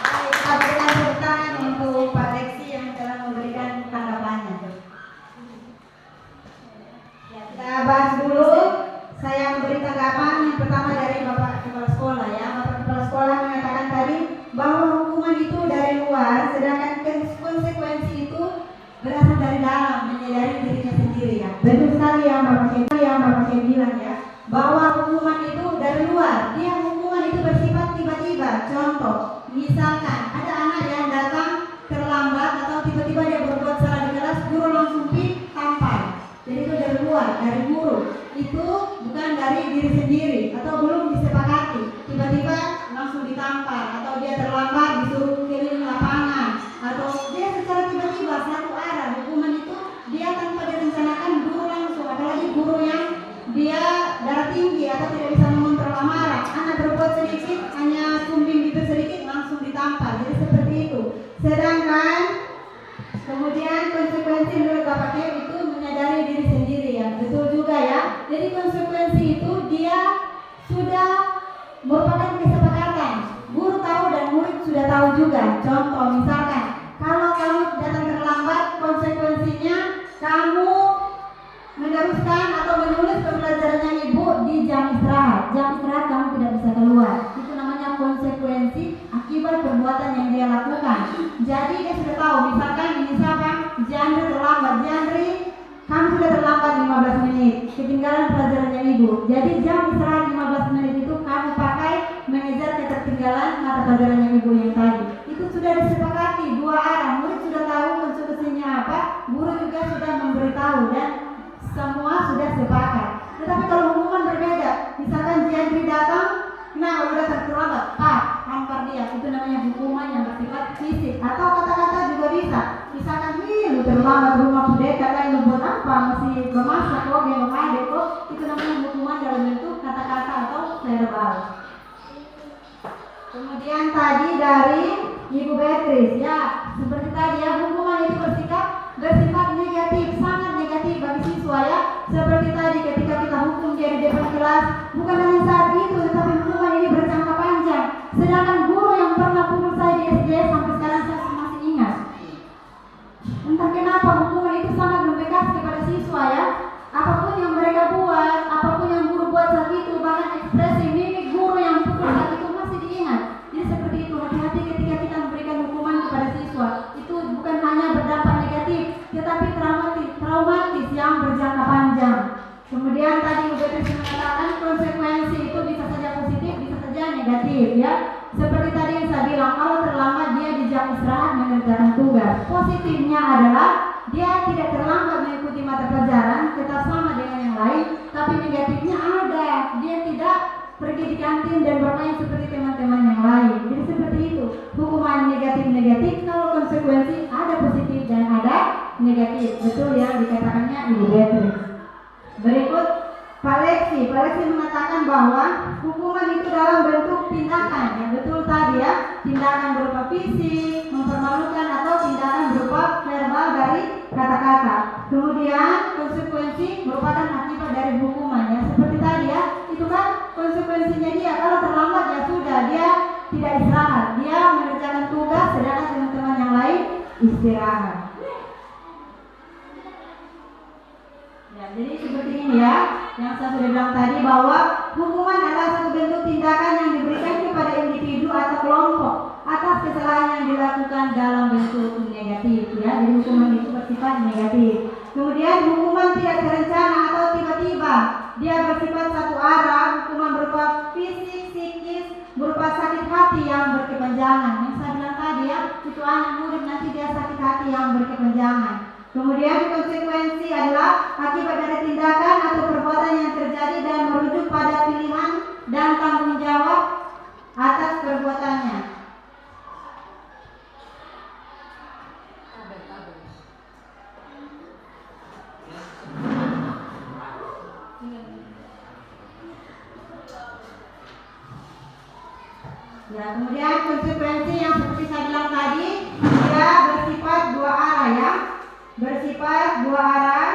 Baik, kita berikan tepuk tangan untuk Pak Lexi yang telah memberikan tanggapannya. Ya, kita bahas dulu. Saya memberi tanggapan yang pertama dari Bapak Kepala Sekolah, ya. Bapak Kepala Sekolah mengatakan tadi bahwa hukuman itu dari luar, sedangkan konsekuensi itu berasal dari dalam, menyadari dirinya sendiri, ya. Betul sekali yang Bapak Ken bilang, ya, bahwa hukuman itu dari luar. Dia hukuman itu bersifat tiba-tiba. Contoh, misalkan ada anak yang datang terlambat atau tiba-tiba dia berbuat salah di kelas, guru langsung tampar. Jadi itu dari luar, dari guru. Itu bukan dari diri sendiri atau belum disepakati. Tiba-tiba langsung ditampar atau dia terlambat disuruh keliling lapangan atau dia secara tiba-tiba satu arah. Hukuman itu dia tanpa direncanakan, guru langsung, apalagi guru yang dia darah tinggi atau tidak bisa mengontrol amarah. Anak berbuat sedikit, hanya sumbing bibir sedikit langsung ditampar. Jadi seperti itu. Sedangkan kemudian konsekuensi menurut Bapak Ken itu menyadari diri sendiri, ya. Betul juga, ya. Jadi konsekuensi itu dia sudah merupakan kesepakatan. Guru tahu dan murid sudah tahu juga. Contoh misalkan, kalau kamu datang terlambat, konsekuensinya kamu meneruskan atau menulis pembelajarannya ibu di jam istirahat. Jam istirahat kamu tidak bisa keluar. Itu namanya konsekuensi akibat perbuatan yang dia lakukan. Jadi dia sudah tahu, misalkan ini siapa? Jandri terlambat. Jandri, kamu sudah terlambat 15 menit, ketinggalan pelajarannya ibu. Jadi jam istirahat 15 menit itu kamu pakai mengejar ketertinggalan mata pelajarannya ibu yang tadi. Itu sudah disepakati dua arah. Murid sudah tahu konsekuensinya apa, guru juga sudah memberitahu dan semua sudah sepakat. Tetapi kalau hukuman berbeda, misalkan Jandri datang, nah udah terlambat, tampar dia. Itu namanya hukuman yang bersifat fisik. Atau kata-kata juga bisa. Misalkan, lu terlambat, rumah dekat, lu buat apa? Masih memasak kok, gendong adek kok. Itu namanya hukuman dalam bentuk kata-kata atau verbal. Kemudian tadi dari Ibu Beatrice, ya, seperti tadi, ya, hukuman itu bersifat negatif, sangat negatif bagi siswa, ya. Seperti tadi ketika kita hukum dia di depan kelas, bukan hanya saat itu, tetapi hukuman ini berjangka panjang. Sedangkan guru yang pernah pukul saya di SD sampai sekarang saya masih ingat. Entah kenapa hukuman itu sangat membekas kepada siswa, ya. Apapun yang mereka buat, apapun yang guru buat saat itu, bahkan ekspresi mimik guru yang pukul saat itu masih diingat. Jadi seperti itu, hati-hati ketika kita memberikan hukuman kepada siswa. Itu bukan hanya berdampak negatif, tetapi traumatis yang berjangka panjang. Kemudian tadi Ibu Beatrice mengatakan konsekuensi itu bisa saja positif, bisa saja negatif, ya. Seperti tadi yang saya bilang, kalau terlambat dia di tugas. Positifnya adalah dia tidak terlambat mengikuti mata pelajaran, tetap sama dengan yang lain. Tapi negatifnya ada, dia tidak pergi di kantin dan bermain seperti teman-teman yang lain. Jadi seperti itu, hukuman negatif-negatif, kalau konsekuensi ada positif dan ada negatif. Betul yang dikatakannya Ibu Beatrice. Berikut Pak Lexi mengatakan bahwa hukuman itu dalam bentuk tindakan. Yang betul tadi ya, tindakan berupa fisik, mempermalukan, atau tindakan berupa verbal dari kata-kata. Kemudian konsekuensi merupakan akibat dari hukuman ya. Seperti tadi ya, itu kan konsekuensinya dia kalau terlambat ya sudah, dia tidak istirahat, dia mengerjakan tugas sedangkan teman-teman yang lain istirahat. Ya, jadi seperti ini ya, yang saya sudah bilang tadi bahwa hukuman adalah satu bentuk tindakan yang diberikan kepada individu atau kelompok atas kesalahan yang dilakukan dalam bentuk negatif ya. Jadi hukuman itu bersifat negatif. Kemudian hukuman tidak terencana atau tiba-tiba, dia bersifat satu arah. Hukuman berupa fisik, psikis, berupa sakit hati yang berkepanjangan. Yang saya bilang tadi ya, itu anak murid nanti dia sakit hati yang berkepanjangan. Kemudian konsekuensi adalah akibat dari tindakan atau perbuatan yang terjadi dan merujuk pada pilihan dan tanggung jawab atas perbuatannya. Ya, kemudian konsekuensi yang seperti saya bilang tadi, dia bersifat dua arah ya. Bersifat dua arah.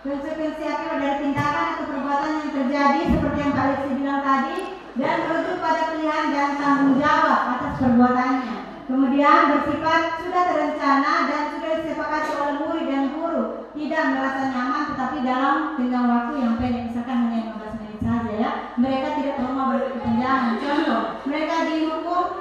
Konsekuensi akibat dari tindakan atau perbuatan yang terjadi seperti yang Pak Lexi bilang tadi, dan merujuk pada pilihan dan tanggung jawab atas perbuatannya. Kemudian bersifat sudah terencana dan sudah disepakati oleh murid dan guru, tidak merasa nyaman tetapi dalam tenggang waktu yang pendek, misalkan hanya 15 menit saja ya. Mereka tidak perlu berkepanjangan. Contoh, mereka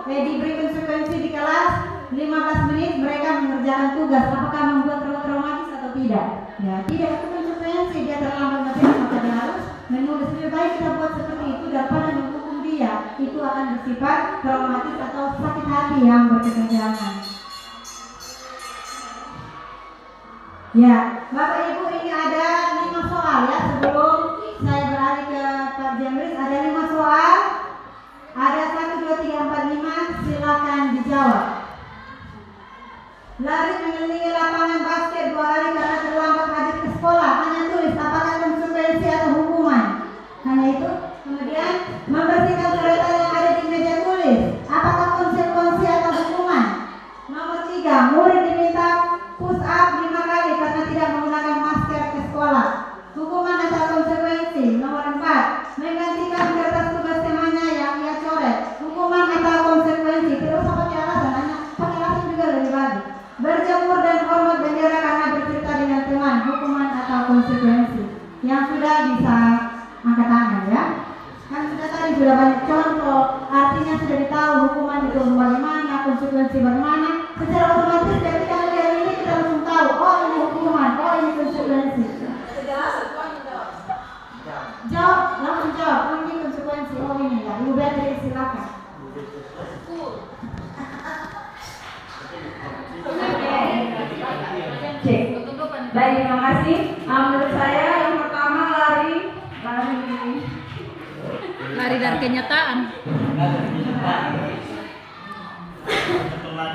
diberi konsekuensi di kelas 15 menit mereka mengerjakan tugas, apakah membuat traumatis atau tidak? Ya, tidak, itu konsekuensi. Dia terlambat materi maka dia harus menulis. Lebih baik kita buat seperti itu daripada menghukum dia. Itu akan bersifat traumatis atau sakit hati yang berkepanjangan. Ya, Bapak Ibu, ini ada 5 soal ya. Sebelum saya beralih ke Pak Jamris, ada 5 soal. Ada 1, 2, 3, 4, 5. Silakan dijawab. Lari mengelilingi lapangan basket 2 hari karena terlambat hadir ke sekolah. Hanya tulis apakah konsekuensi atau hukuman. Hanya itu. Kemudian membersihkan coretan yang ada di meja tulis. Apakah konsekuensi atau hukuman? Nomor 3, murid diminta push up 5 kali karena tidak menggunakan masker ke sekolah. Hukuman atau konsekuensi? Nomor 4, menggantikan kertas tugas temannya yang ia coret. Hukuman atau konsekuensi? Tidak usah pakai alasan, hanya pakai alasan juga lebih bagus. Berjemur dan hormat bendera karena bercerita dengan teman. Hukuman atau konsekuensi? Yang sudah bisa angkat tangan ya. Kan sudah tadi sudah banyak contoh. Artinya sudah ditahu hukuman itu bagaimana, konsekuensi bagaimana. Secara otomatis ketika melihat ini kita langsung tahu, oh ini hukuman, oh ini konsekuensi. Jawab, langsung jawab. Oh ini konsekuensi, oh ini ya. Ibu Beatrice silakan. Cek. Baik, terima kasih. Menurut saya yang pertama lari dari kenyataan.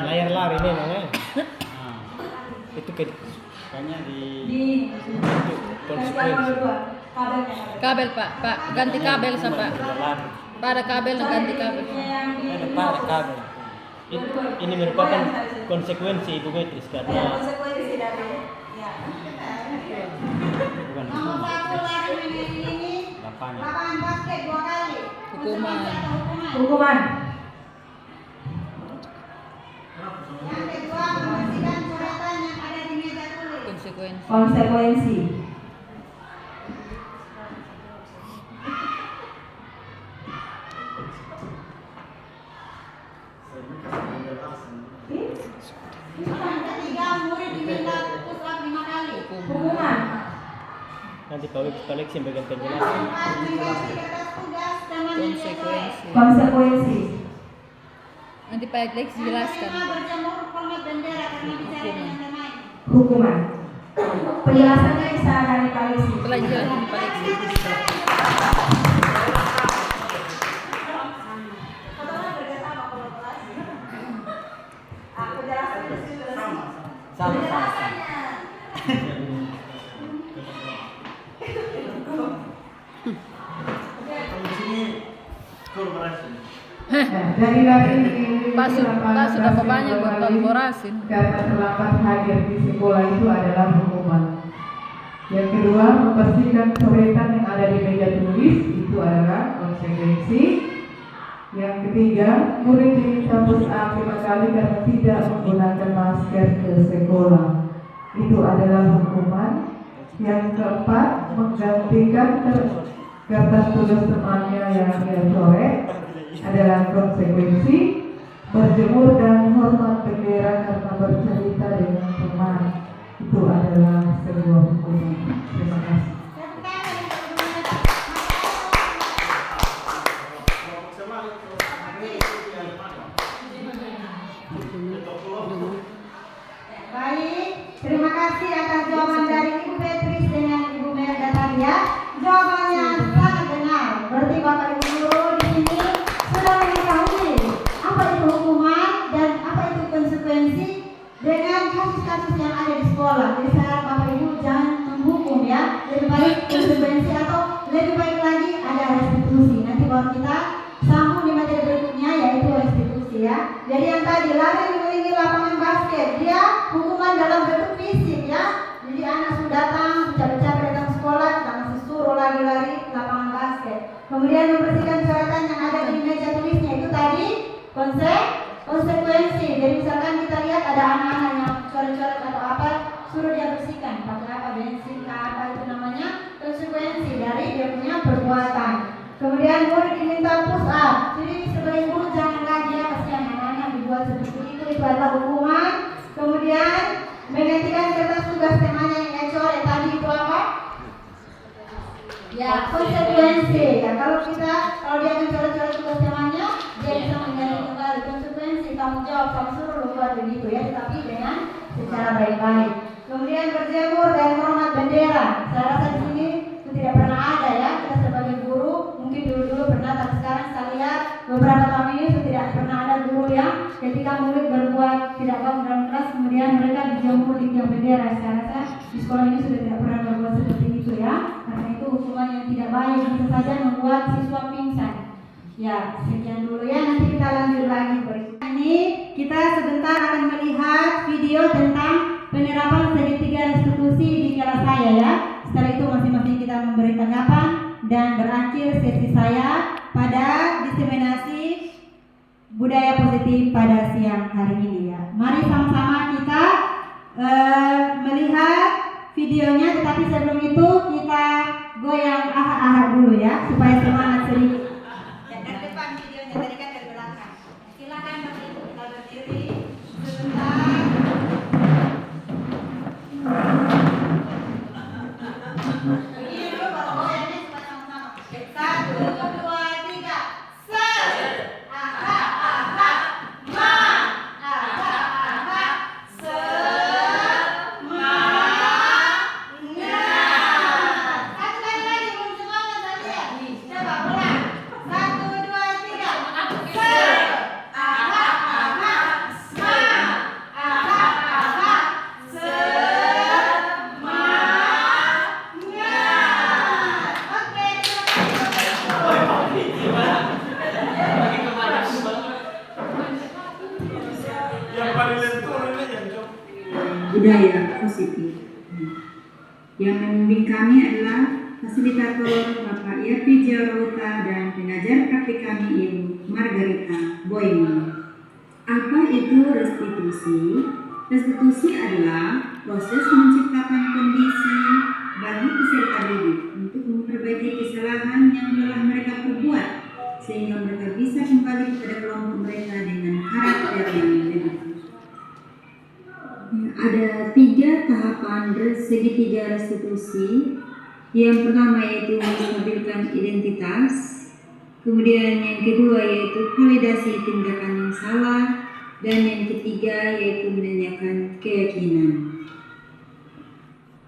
Layar lari ini namanya. Itu kayaknya di konsekuensi. Kabel Pak, ganti kabel sama Pak. Pada kabel dan ganti kabel. Ada kabel. Ini merupakan konsekuensi Ibu Beatrice karena konsekuensi dari ya. bukan Nomor 1, lari mengelilingi lapangan basket 2 kali. Hukuman. Hukuman. Yang kedua, membersihkan coretan yang ada di meja tulis. Konsekuensi. Konsekuensi. Yang ketiga, murid diminta push up 5 kali. Hukuman. nanti Pak Lexi bagian penjelasan. Keempat, mengganti kertas tugas dengan meja coret. Konsekuensi. Konsekuensi. Nanti Pak Alex jelaskan. Hukuman. Penjelasannya bisa dari Pak Lexi. Pelajaran Pak Alex. Dari ini Pak sudah banyak berkolaborasi. karena terlambat hadir di sekolah itu adalah hukuman. Yang kedua, membersihkan coretan yang ada di meja tulis itu adalah konsekuensi. Yang ketiga, murid diminta push up 5 kali karena tidak menggunakan masker ke sekolah. Itu adalah hukuman. Yang keempat, menggantikan kertas tulis temannya yang dia coret adalah konsekuensi. Berjemur dan hormat bendera karena bercerita dengan teman itu adalah sebuah hukuman. Terima kasih. Baik, terima kasih atas jawaban dari Ibu Petris dengan Ibu Melda tadi ya. Jawabannya sangat benar. Berarti Bapak Ibu guru di sini sudah mengetahui apa itu hukuman dan apa itu konsekuensi dengan kasus-kasus yang ada di sekolah. Jadi saya harap Bapak Ibu jangan menghukum ya. Lebih baik konsekuensi atau lebih baik lagi ada restitusi. Nanti baru kita sambung di materi berikutnya yaitu restitusi ya. Jadi yang tadi lari mengelilingi lapangan basket, dia hukuman dalam bentuk fisik ya. Jadi anak sudah datang, capek-capek datang sekolah, kita masih suruh lagi lari ke lapangan basket. Kemudian membersihkan coretan yang ada di meja tulisnya itu tadi konsekuensi. Jadi misalkan kita lihat ada anak-anak yang coret-coret atau apa, suruh dia bersihkan pakai apa, bensin apa itu namanya konsekuensi dari dia punya perbuatan. Kemudian murid diminta push up. Jadi sebagai guru janganlah dia kasihan anak-anak dibuat seperti itu adalah hukuman. Kemudian menggantikan kertas tugas temanya yang dia coret tadi itu apa? Ya, konsekuensi. Ya, kalau dia mencoret-coret tugas temanya, dia bisa mengganti kembali. Konsekuensi tanggung jawab kamu suruh buat begitu ya, tetapi dengan secara baik-baik. Kemudian berjemur dan hormat bendera. Saya rasa di sini itu tidak pernah ada ya. Kita sebagai guru mungkin dulu pernah, tapi sekarang saya lihat beberapa tahun ini itu tidak pernah ada guru yang ketika murid berbuat tidak baik dalam kelas kemudian mereka dijemur di tiang bendera. Saya rasa di sekolah ini sudah tidak pernah berbuat seperti itu ya. Karena itu hukuman yang tidak baik, bisa saja membuat siswa pingsan. Ya, sekian dulu ya. Nanti kita lanjut lagi berikutnya. Ini kita sebentar akan melihat video tentang penerapan segitiga restitusi di kelas saya ya. Setelah itu masing-masing kita memberi tanggapan dan berakhir sesi saya pada diseminasi budaya positif pada siang hari ini ya. Mari sama-sama kita melihat videonya, tetapi sebelum itu kita goyang ahak-ahak dulu ya supaya semangat sedikit. Dan dari depan videonya tadi kan dari belakang. Silakan Bapak Ibu kita berdiri sebentar. Begini dulu kalau goyangnya supaya sama-sama. 1, 2, 3. Set. Ahak, ahak. Ma. Ahak, ahak. Semangat. Satu kali lagi belum semangat tadi ya. Coba ulang. 1, 2, 3. Set. Ahak, ahak. Ma. Ahak, ahak. Budaya positif. Yang membimbing kami adalah fasilitator Bapak Yati Jarota dan pengajar praktik kami Ibu Margarita Boyman. Apa itu restitusi? Restitusi adalah proses menciptakan kondisi bagi peserta didik untuk memperbaiki kesalahan yang telah mereka perbuat sehingga mereka bisa kembali kepada kelompok mereka dengan karakter yang lebih baik. Ada 3 tahapan segitiga restitusi. Yang pertama yaitu menstabilkan identitas, Kemudian yang kedua yaitu validasi tindakan yang salah. Dan yang ketiga yaitu menanyakan keyakinan.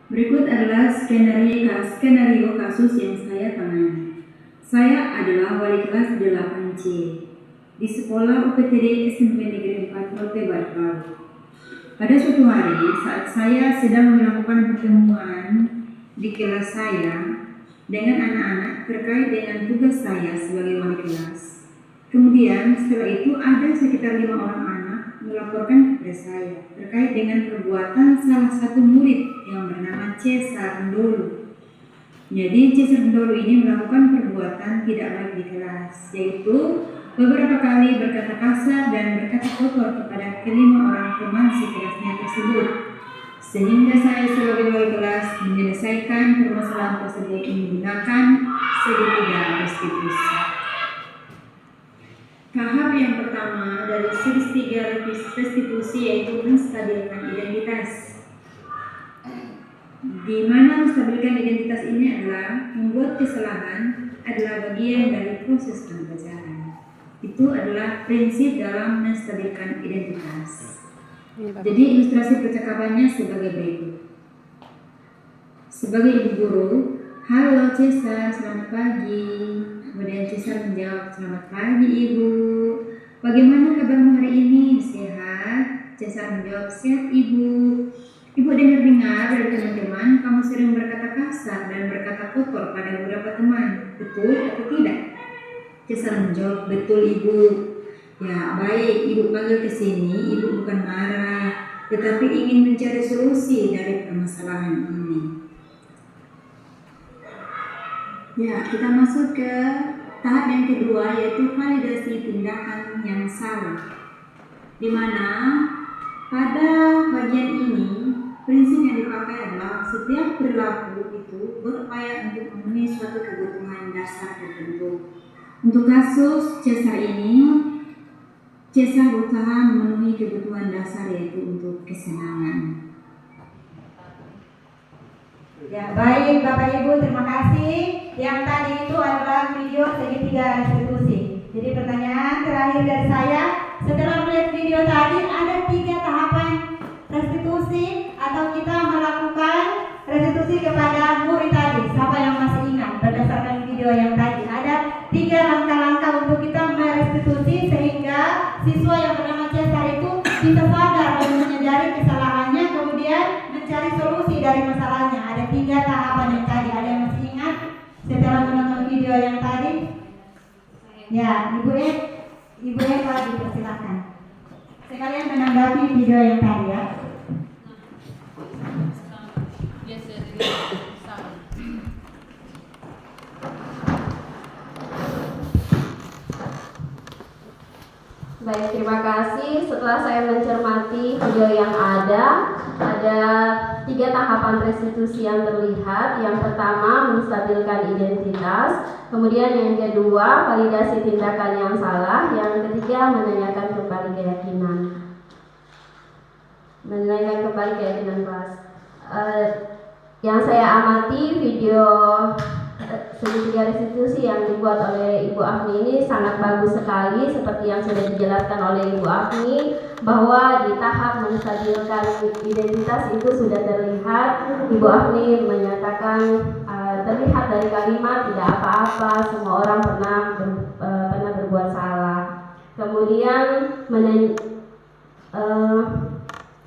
Berikut adalah skenario kasus yang saya tangani. Saya adalah wali kelas 8C di sekolah UPTD SMP Negeri 4 Rote Barkalu. Pada suatu hari saat saya sedang melakukan pertemuan di kelas saya dengan anak-anak terkait dengan tugas saya sebagai wali kelas. Kemudian setelah itu ada sekitar 5 orang anak melaporkan kepada saya terkait dengan perbuatan salah satu murid yang bernama Cesar Ndolo. Jadi Cesar Ndolo ini melakukan perbuatan tidak baik di kelas, yaitu beberapa kali berkata kasar dan berkata kotor kepada kelima orang teman sekelasnya tersebut. Sehingga saya sebagai wali kelas menyelesaikan permasalahan tersebut menggunakan segitiga restitusi. Tahap yang pertama dari segitiga restitusi yaitu menstabilkan identitas. Di mana menstabilkan identitas ini adalah membuat kesalahan adalah bagian dari proses pembelajaran. Itu adalah prinsip dalam menstabilkan identitas. Jadi ilustrasi percakapannya sebagai berikut. Sebagai ibu guru, halo Cesar, selamat pagi. Kemudian Cesar menjawab, selamat pagi ibu. Bagaimana kabarmu hari ini? Sehat? Cesar menjawab, sehat ibu. Ibu dengar-dengar dari teman-teman kamu sering berkata kasar dan berkata kotor pada beberapa teman. Betul atau tidak? Cesar menjawab, betul ibu. Ya baik, ibu panggil ke sini, ibu bukan marah, tetapi ingin mencari solusi dari permasalahan ini. Ya, kita masuk ke tahap yang kedua yaitu validasi tindakan yang salah. Di mana pada bagian ini prinsip yang dipakai adalah setiap perilaku itu berupaya untuk memenuhi suatu kebutuhan dasar tertentu. Untuk kasus Cesar ini, Cesar berusaha memenuhi kebutuhan dasar yaitu untuk kesenangan. Ya, baik Bapak Ibu, terima kasih. Yang tadi itu adalah video segitiga restitusi. Jadi pertanyaan terakhir dari saya, setelah melihat video tadi ada 3 tahapan restitusi atau kita melakukan restitusi kepada murid tadi. Siapa yang masih ingat berdasarkan video yang tadi? Ada 3 langkah-langkah untuk kita merestitusi sehingga siswa yang bernama Cesar itu bisa sadar dan menyadari kesalahannya, kemudian mencari solusi dari masalahnya. Ada 3 tahapan yang tadi. Ada yang masih ingat setelah menonton video yang tadi? Ya, Ibu Eva dipersilakan. Sekalian menanggapi video yang tadi ya. Baik, terima kasih. Setelah saya mencermati video yang ada 3 tahapan restitusi yang terlihat. Yang pertama, menstabilkan identitas. Kemudian yang kedua, validasi tindakan yang salah. Yang ketiga, menanyakan kembali keyakinan. Kelas. Yang saya amati video segitiga restitusi yang dibuat oleh Ibu Afni ini sangat bagus sekali, seperti yang sudah dijelaskan oleh Ibu Afni bahwa di tahap menstabilkan identitas itu sudah terlihat. Ibu Afni menyatakan terlihat dari kalimat tidak apa-apa, semua orang pernah berbuat salah. Kemudian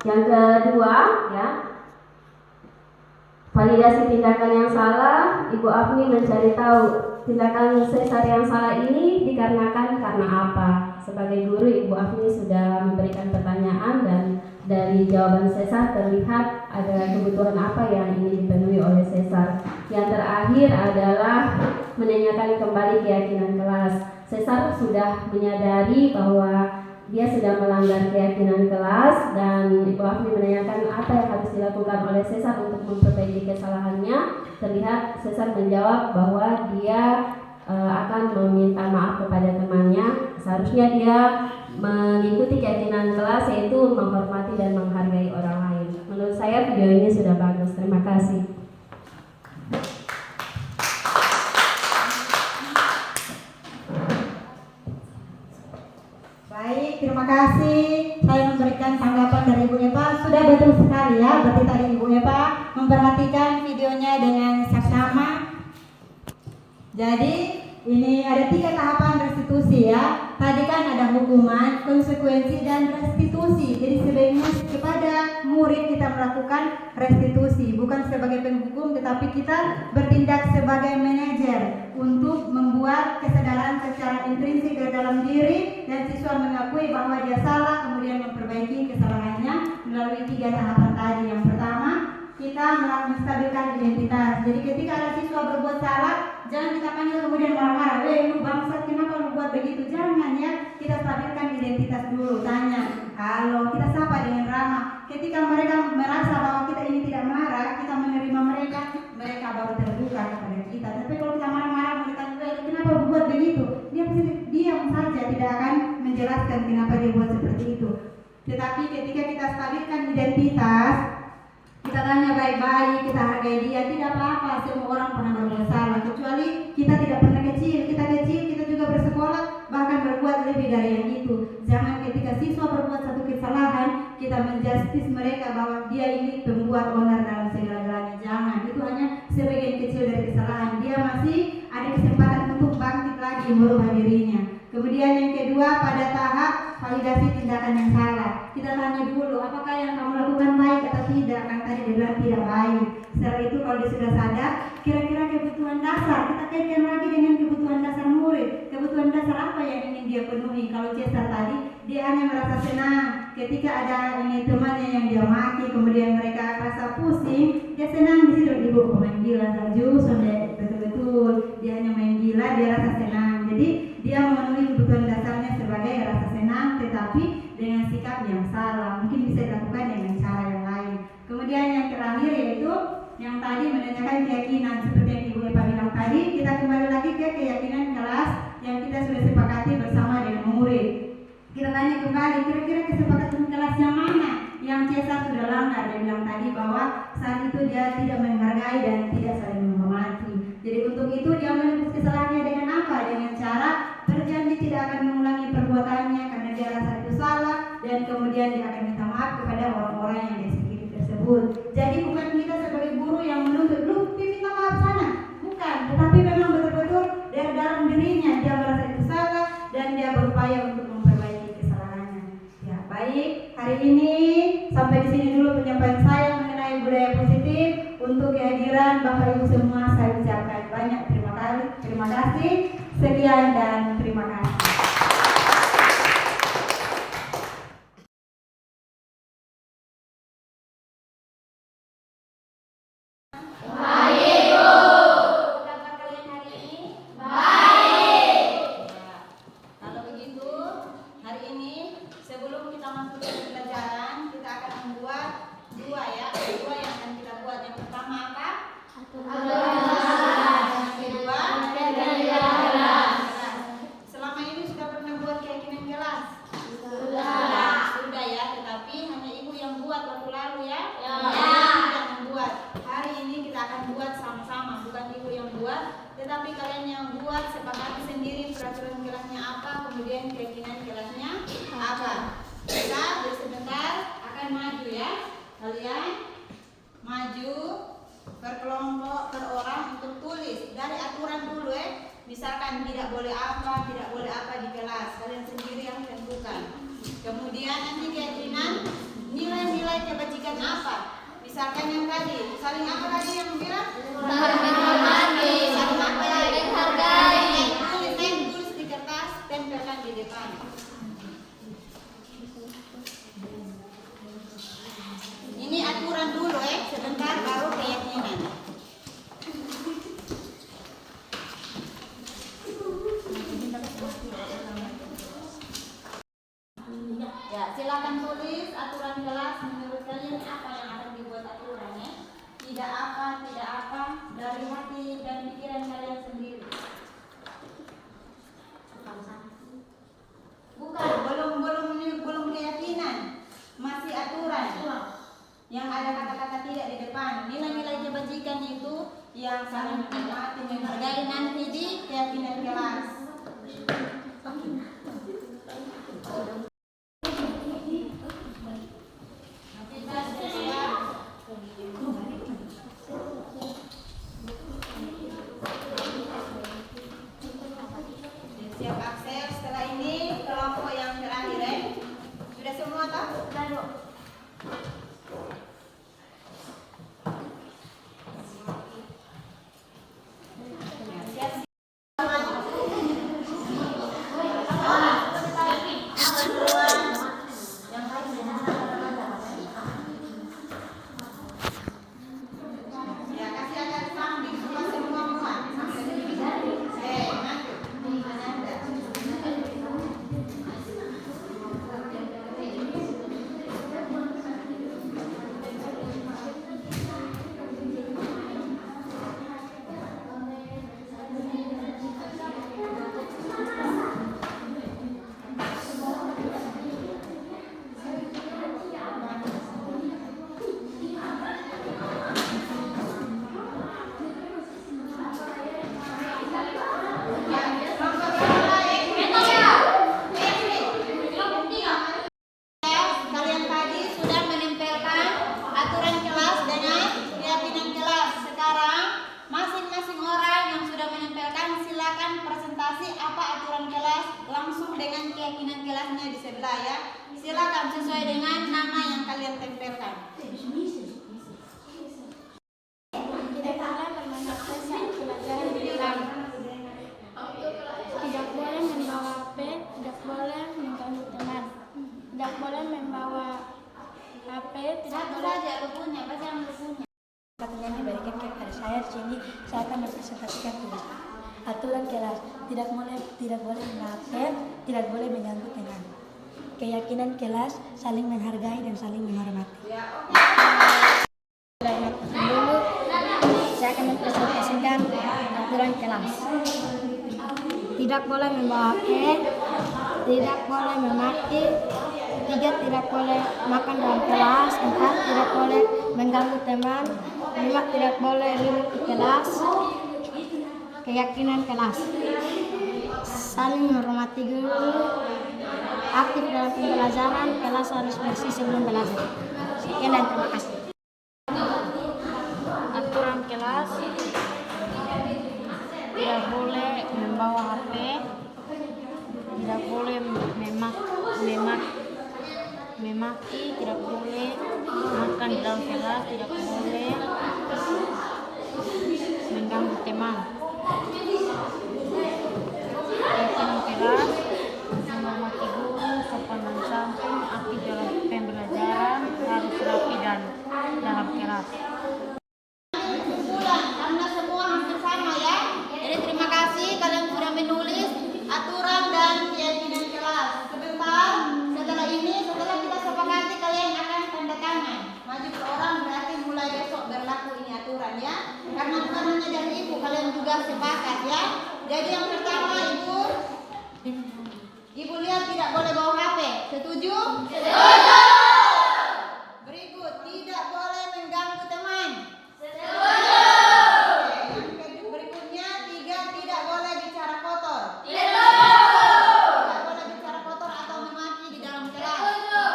yang kedua ya, validasi tindakan yang salah. Ibu Afni mencari tahu tindakan Cesar yang salah ini dikarenakan karena apa. Sebagai guru, Ibu Afni sudah memberikan pertanyaan dan dari jawaban Cesar terlihat ada kebutuhan apa yang ingin dipenuhi oleh Cesar. Yang terakhir adalah menanyakan kembali keyakinan kelas. Cesar sudah menyadari bahwa dia sudah melanggar keyakinan kelas dan Ibu Afni menanyakan apa yang harus dilakukan oleh Cesar untuk memperbaiki kesalahannya. Terlihat Cesar menjawab bahwa dia akan meminta maaf kepada temannya. Seharusnya dia mengikuti keyakinan kelas, yaitu menghormati dan menghargai orang lain. Menurut saya video ini sudah bagus. Terima kasih. terima kasih. Saya memberikan tanggapan dari Ibu Eva. Sudah betul sekali ya, berarti tadi Ibu Eva memperhatikan videonya dengan saksama. Jadi ini ada 3 tahapan restitusi ya. Tadi kan ada hukuman, konsekuensi, dan restitusi. Jadi sebaiknya kepada murid kita melakukan restitusi, bukan sebagai penghukum, tetapi kita bertindak sebagai manajer untuk membuat kesadaran secara intrinsik dari dalam diri, dan siswa mengakui bahwa dia salah, kemudian memperbaiki kesalahannya melalui 3 tahapan tadi. Yang pertama, kita menstabilkan identitas. Jadi ketika ada siswa berbuat salah, jangan kita panggil kemudian marah-marah, lu bangsat, kenapa lu buat begitu? Jangan ya, kita stabilkan identitas dulu. Tanya, halo, kita sapa dengan ramah. Ketika mereka merasa bahwa kita ini tidak marah, kita menerima mereka, mereka baru terbuka kepada kita. Tapi kalau kita marah-marah, mereka juga, kenapa buat begitu? Dia pasti diam saja, tidak akan menjelaskan kenapa dia buat seperti itu. Tetapi ketika kita stabilkan identitas, kita tanya baik-baik, kita hargai dia, tidak apa-apa, semua orang pernah berbuat salah, kecuali kita tidak pernah kecil, kita juga bersekolah, bahkan berbuat lebih dari yang itu. Jangan ketika siswa berbuat satu kesalahan, kita menjustis mereka bahwa dia ini pembuat onar dalam segala-galanya. Jangan, itu hanya sebagian kecil dari kesalahan. Dia masih ada kesempatan untuk bangkit lagi merubah dirinya. Kemudian yang kedua, pada tahap validasi tindakan yang salah. Kita tanya dulu, apakah yang kamu lakukan baik atau tidak? Kan tadi dia bilang tidak baik. Setelah itu kalau dia sudah sadar, kira-kira kebutuhan dasar, kita kaitkan lagi dengan kebutuhan dasar murid. Kebutuhan dasar apa yang ingin dia penuhi? Kalau Cesar tadi, dia hanya merasa senang ketika ada ini temannya yang dia maki, kemudian mereka rasa pusing, dia senang di situ. Ibu main gila saja, sudah betul-betul dia hanya main gila, dia rasa senang. Jadi dia memenuhi kebutuhan dasarnya sebagai rasa senang, tetapi dengan sikap yang salah. Mungkin bisa dilakukan dengan cara yang lain. Kemudian yang terakhir yaitu yang tadi menanyakan keyakinan, seperti yang Ibu Eva bilang tadi, kita kembali lagi ke keyakinan kelas yang kita sudah sepakati bersama dengan murid. Kita tanya kembali, kira-kira kesepakatan kelas yang mana yang Cesar sudah langgar? Dia bilang tadi bahwa saat itu dia tidak menghargai dan tidak saling menghormati. Jadi untuk itu dia menebus kesalahannya dengan apa? Dengan cara berjanji tidak akan mengulangi perbuatannya karena dia rasa itu salah, dan kemudian dia akan minta maaf kepada orang-orang yang dia sakiti tersebut. Jadi bukan kita sebagai guru yang menuntut, lu minta maaf sana, bukan, tetapi memang betul-betul dari dalam dirinya dia merasa itu salah dan dia berupaya untuk memperbaiki kesalahannya. Ya baik, hari ini sampai di sini dulu penyampaian saya mengenai budaya positif. Untuk kehadiran Bapak Ibu semua saya ucapkan banyak terima kasih, sekian dan terima kasih. Kalau begitu, hari ini sebelum kita masuk ke pelajaran, kita akan membuat dua yang akan kita buat. Yang pertama apa? Yang kedua, selama ini sudah pernah buat keyakinan kelas? Sudah ya, tetapi hanya Ibu yang buat waktu lalu ya? Yang membuat. Hari ini kita akan buat sama-sama, bukan Ibu yang buat, tetapi kalian yang buat, sepakati sendiri peraturan kelasnya apa, kemudian keyakinan kelasnya apa. Kita sebentar akan maju ya. Kalian maju per kelompok, per orang untuk tulis dari aturan dulu ya. Misalkan tidak boleh apa di kelas, kalian sendiri yang tentukan. Kemudian nanti keyakinan, nilai-nilai kebajikan apa. Misalkan yang tadi, saling apa tadi yang bilang? Saling menghormati, saling apa ya? Menghargai. Tulis di kertas, tempelkan di depan. Ini aturan dulu sebentar baru keyakinan. Ya, silakan tulis aturan kelas menurut kalian apa yang akan dibuat aturannya. Tidak apa, dari hati dan pikiran kalian sendiri. Bukan, belum keyakinan, masih aturan. Yang ada kata-kata tidak di depan. Nilai-nilai kebajikan itu yang saling menghormati, menghargai nanti di keyakinan kelas. Siap Axel. Setelah ini kelompok yang terakhir ya. Sudah semua tak? Sudah, Bu. Kelasnya di sebelah ya. Silakan sesuai dengan nama yang kalian tempelkan. Tidak boleh membawa HP, tidak boleh mengganggu teman, tidak boleh membawa HP, tidak boleh. Saja lu punya, baca yang lu punya. Pertanyaan diberikan kepada saya di sini, saya akan mempresentasikan tulisan. Aturan kelas, tidak boleh melapor, tidak boleh mengganggu teman. Keyakinan kelas, saling menghargai dan saling menghormati. Dulu, saya akan mempresentasikan aturan kelas. Tidak boleh membawa HP, tidak boleh memaki, 3 tidak boleh makan dalam kelas, 4 tidak boleh mengganggu teman, 5 tidak boleh ribut di kelas. Keyakinan kelas, saling menghormati guru, aktif dalam pembelajaran, kelas harus bersih sebelum belajar. Sekian dan terima kasih. Aturan kelas, tidak boleh membawa HP, tidak boleh memaki, tidak boleh makan di dalam kelas, tidak boleh mengganggu teman. Keyakinan kelas, menghormati guru, sopan dan santun, aktif dalam pembelajaran, harus rapi dan dalam kelas. Karena semua hampir sama ya. Jadi terima kasih kalian sudah menulis aturan dan keyakinan kelas. Sebentar, setelah kita sepakati kalian akan tanda tangan. Maju ke orang berarti mulai besok berlaku ini aturan ya. Karena bukan hanya dari ibu, kalian juga sepakat ya. Jadi yang pertama ibu lihat tidak boleh bawa HP. Setuju? Setuju. Berikut, tidak boleh mengganggu teman. Setuju. Yang berikutnya, 3 tidak boleh bicara kotor. Setuju. Tidak boleh bicara kotor atau memaki di dalam kelas. Setuju.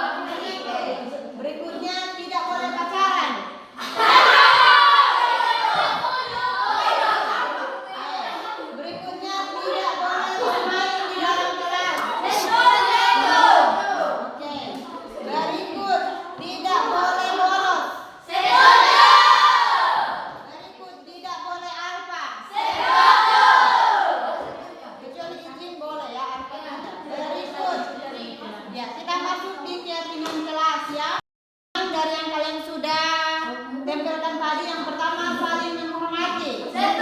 Berikutnya, tidak boleh pacaran. Berikutnya, tidak boleh bermain di dalam kelas. Oke. Berikut, tidak boleh bolos. Berikut, tidak boleh alfa. Kecuali izin boleh ya, alfa tidak. Berikut, ya kita masuk di keyakinan kelas ya. Dari yang kalian sudah tempelkan tadi, yang pertama saling menghormati. Yang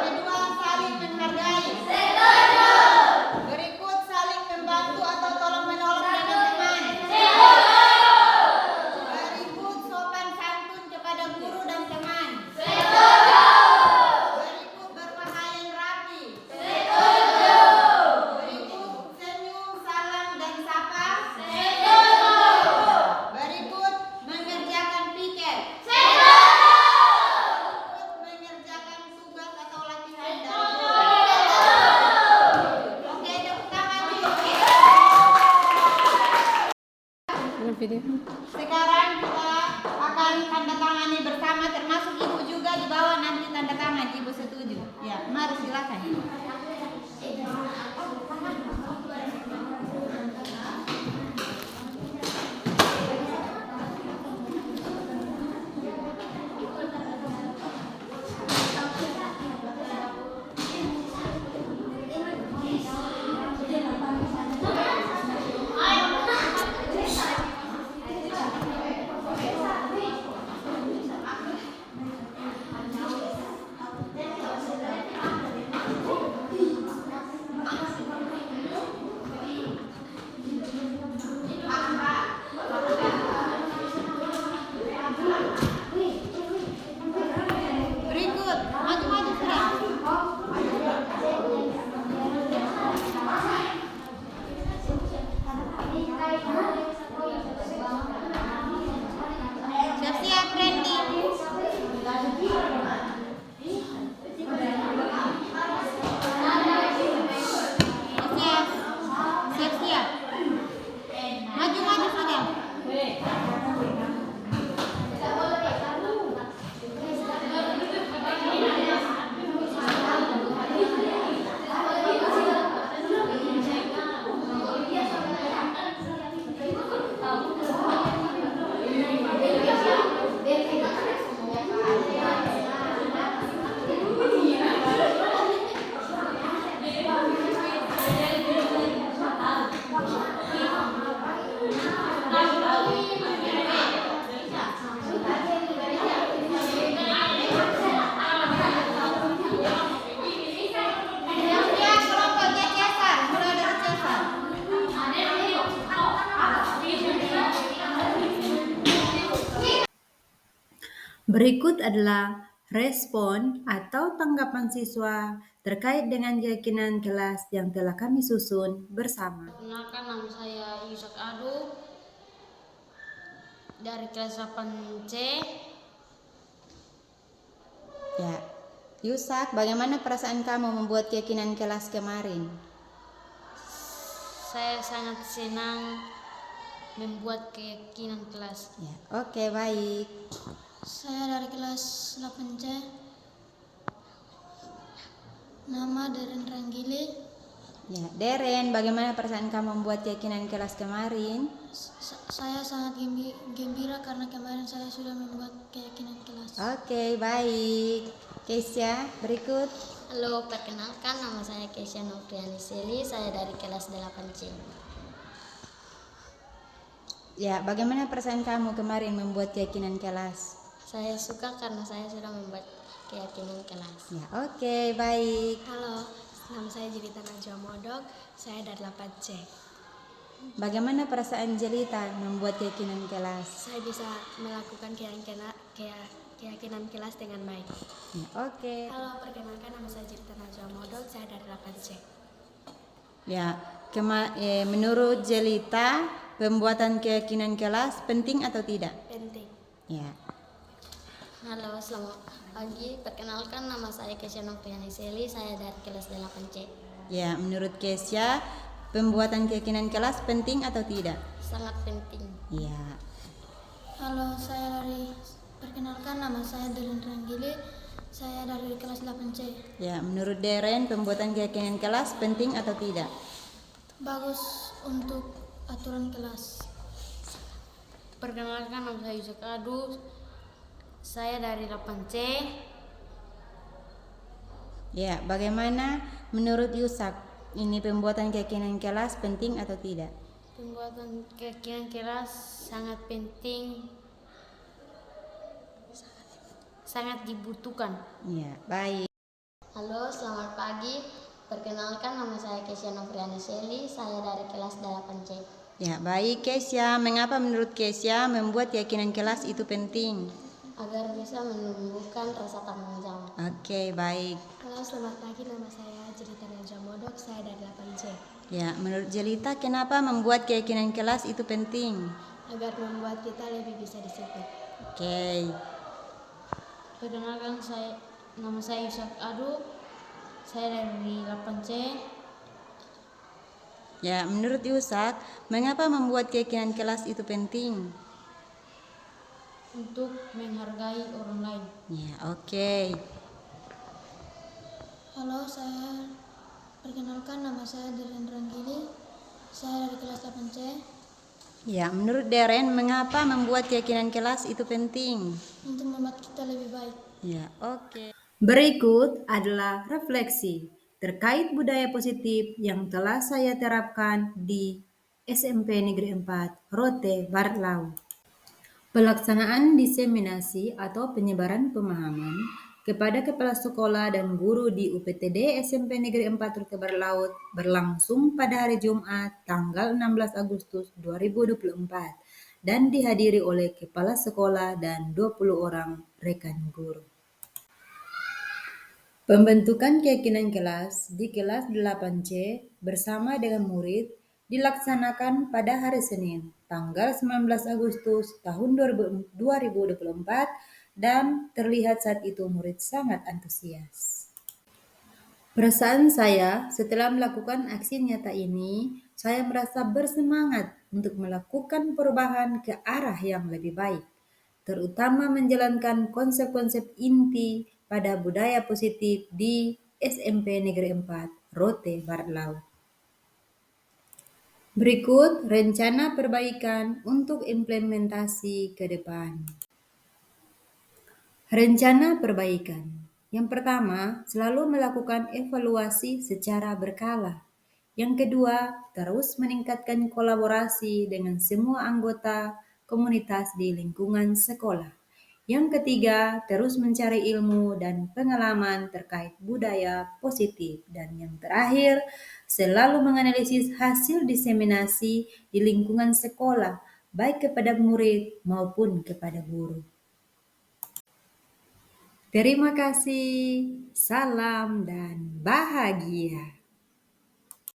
kedua saling menghargai. Berikut saling membantu atau tolong menolong dengan teman. Berikut sopan santun kepada guru dan teman. Berikut berpakaian rapi. Berikut senyum, salam dan sapa. Berikut mengerjakan piket. Berikut mengerjakan tugas atau latihan dari guru. Oke, tepuk tangan dulu. Sekarang kita akan tanda tangani bersama, termasuk ibu juga di bawah nanti tanda tangan, ibu setuju. Ya, mari silakan. Berikut adalah respon atau tanggapan siswa terkait dengan keyakinan kelas yang telah kami susun bersama. Perkenalkan, nama saya Yusak Adu dari kelas 8C. Ya, Yusak, bagaimana perasaan kamu membuat keyakinan kelas kemarin? Saya sangat senang membuat keyakinan kelas. Ya, oke, baik. Saya dari kelas 8C. Nama Deren Ranggili. Ya, Deren, bagaimana perasaan kamu membuat keyakinan kelas kemarin? Saya sangat gembira karena kemarin saya sudah membuat keyakinan kelas. Oke, baik. Keisha, berikut. Halo, perkenalkan nama saya Keisha Novriani Seli, saya dari kelas 8C. Ya, bagaimana perasaan kamu kemarin membuat keyakinan kelas? Saya suka karena saya sudah membuat keyakinan kelas. Ya, oke, baik. Halo, nama saya Jelita Najwa Modok, saya dari 8C. Bagaimana perasaan Jelita membuat keyakinan kelas? Saya bisa melakukan keyakinan kelas dengan baik. Ya, oke. Halo, perkenalkan nama saya Jelita Najwa Modok, saya dari 8C. Ya, menurut Jelita, pembuatan keyakinan kelas penting atau tidak? Penting. Ya. Halo, selamat pagi. Perkenalkan nama saya Keisha Novriani Seli, saya dari kelas 8C. Ya, menurut Keisha, pembuatan keyakinan kelas penting atau tidak? Sangat penting. Ya. Halo, perkenalkan nama saya Deren Ranggili, saya dari kelas 8C. Ya, menurut Deren, pembuatan keyakinan kelas penting atau tidak? Bagus untuk aturan kelas. Perkenalkan, nama saya Yusak Adu, saya dari 8C. Ya, bagaimana menurut Yusak, ini pembuatan keyakinan kelas penting atau tidak? Pembuatan keyakinan kelas sangat penting, sangat dibutuhkan. Ya, baik. Halo, selamat pagi. Perkenalkan nama saya Keisha Novriani Seli, saya dari kelas 8C. Ya, baik Keisha. Mengapa menurut Keisha membuat keyakinan kelas itu penting? Agar bisa menumbuhkan rasa tanggung jawab. Oke, baik. Halo, selamat pagi. Nama saya Jelita Najwa Modok, saya dari 8C. Ya, menurut Jelita, kenapa membuat keyakinan kelas itu penting? Agar membuat kita lebih bisa disiplin. Oke. Perkenalkan, nama saya Yusak Adu, saya dari 8C. Ya, menurut Yusak, mengapa membuat keyakinan kelas itu penting? Untuk menghargai orang lain. Ya, oke. Halo, perkenalkan nama saya Deren Ranggili, saya dari kelas 8C. Ya, menurut Deren, mengapa membuat keyakinan kelas itu penting? Untuk membuat kita lebih baik. Ya, oke. Berikut adalah refleksi terkait budaya positif yang telah saya terapkan di SMP Negeri 4, Rote, Barat Laut. Pelaksanaan diseminasi atau penyebaran pemahaman kepada kepala sekolah dan guru di UPTD SMP Negeri 4 Rote Barat Laut berlangsung pada hari Jumat tanggal 16 Agustus 2024 dan dihadiri oleh kepala sekolah dan 20 orang rekan guru. Pembentukan keyakinan kelas di kelas 8C bersama dengan murid dilaksanakan pada hari Senin, tanggal 19 Agustus tahun 2024 dan terlihat saat itu murid sangat antusias. Perasaan saya setelah melakukan aksi nyata ini, saya merasa bersemangat untuk melakukan perubahan ke arah yang lebih baik, terutama menjalankan konsep-konsep inti pada budaya positif di SMP Negeri 4, Rote, Barat Laut. Berikut rencana perbaikan untuk implementasi ke depan. Rencana perbaikan. Yang pertama, selalu melakukan evaluasi secara berkala. Yang kedua, terus meningkatkan kolaborasi dengan semua anggota komunitas di lingkungan sekolah. Yang ketiga, terus mencari ilmu dan pengalaman terkait budaya positif. Dan yang terakhir, selalu menganalisis hasil diseminasi di lingkungan sekolah, baik kepada murid maupun kepada guru. Terima kasih, salam dan bahagia.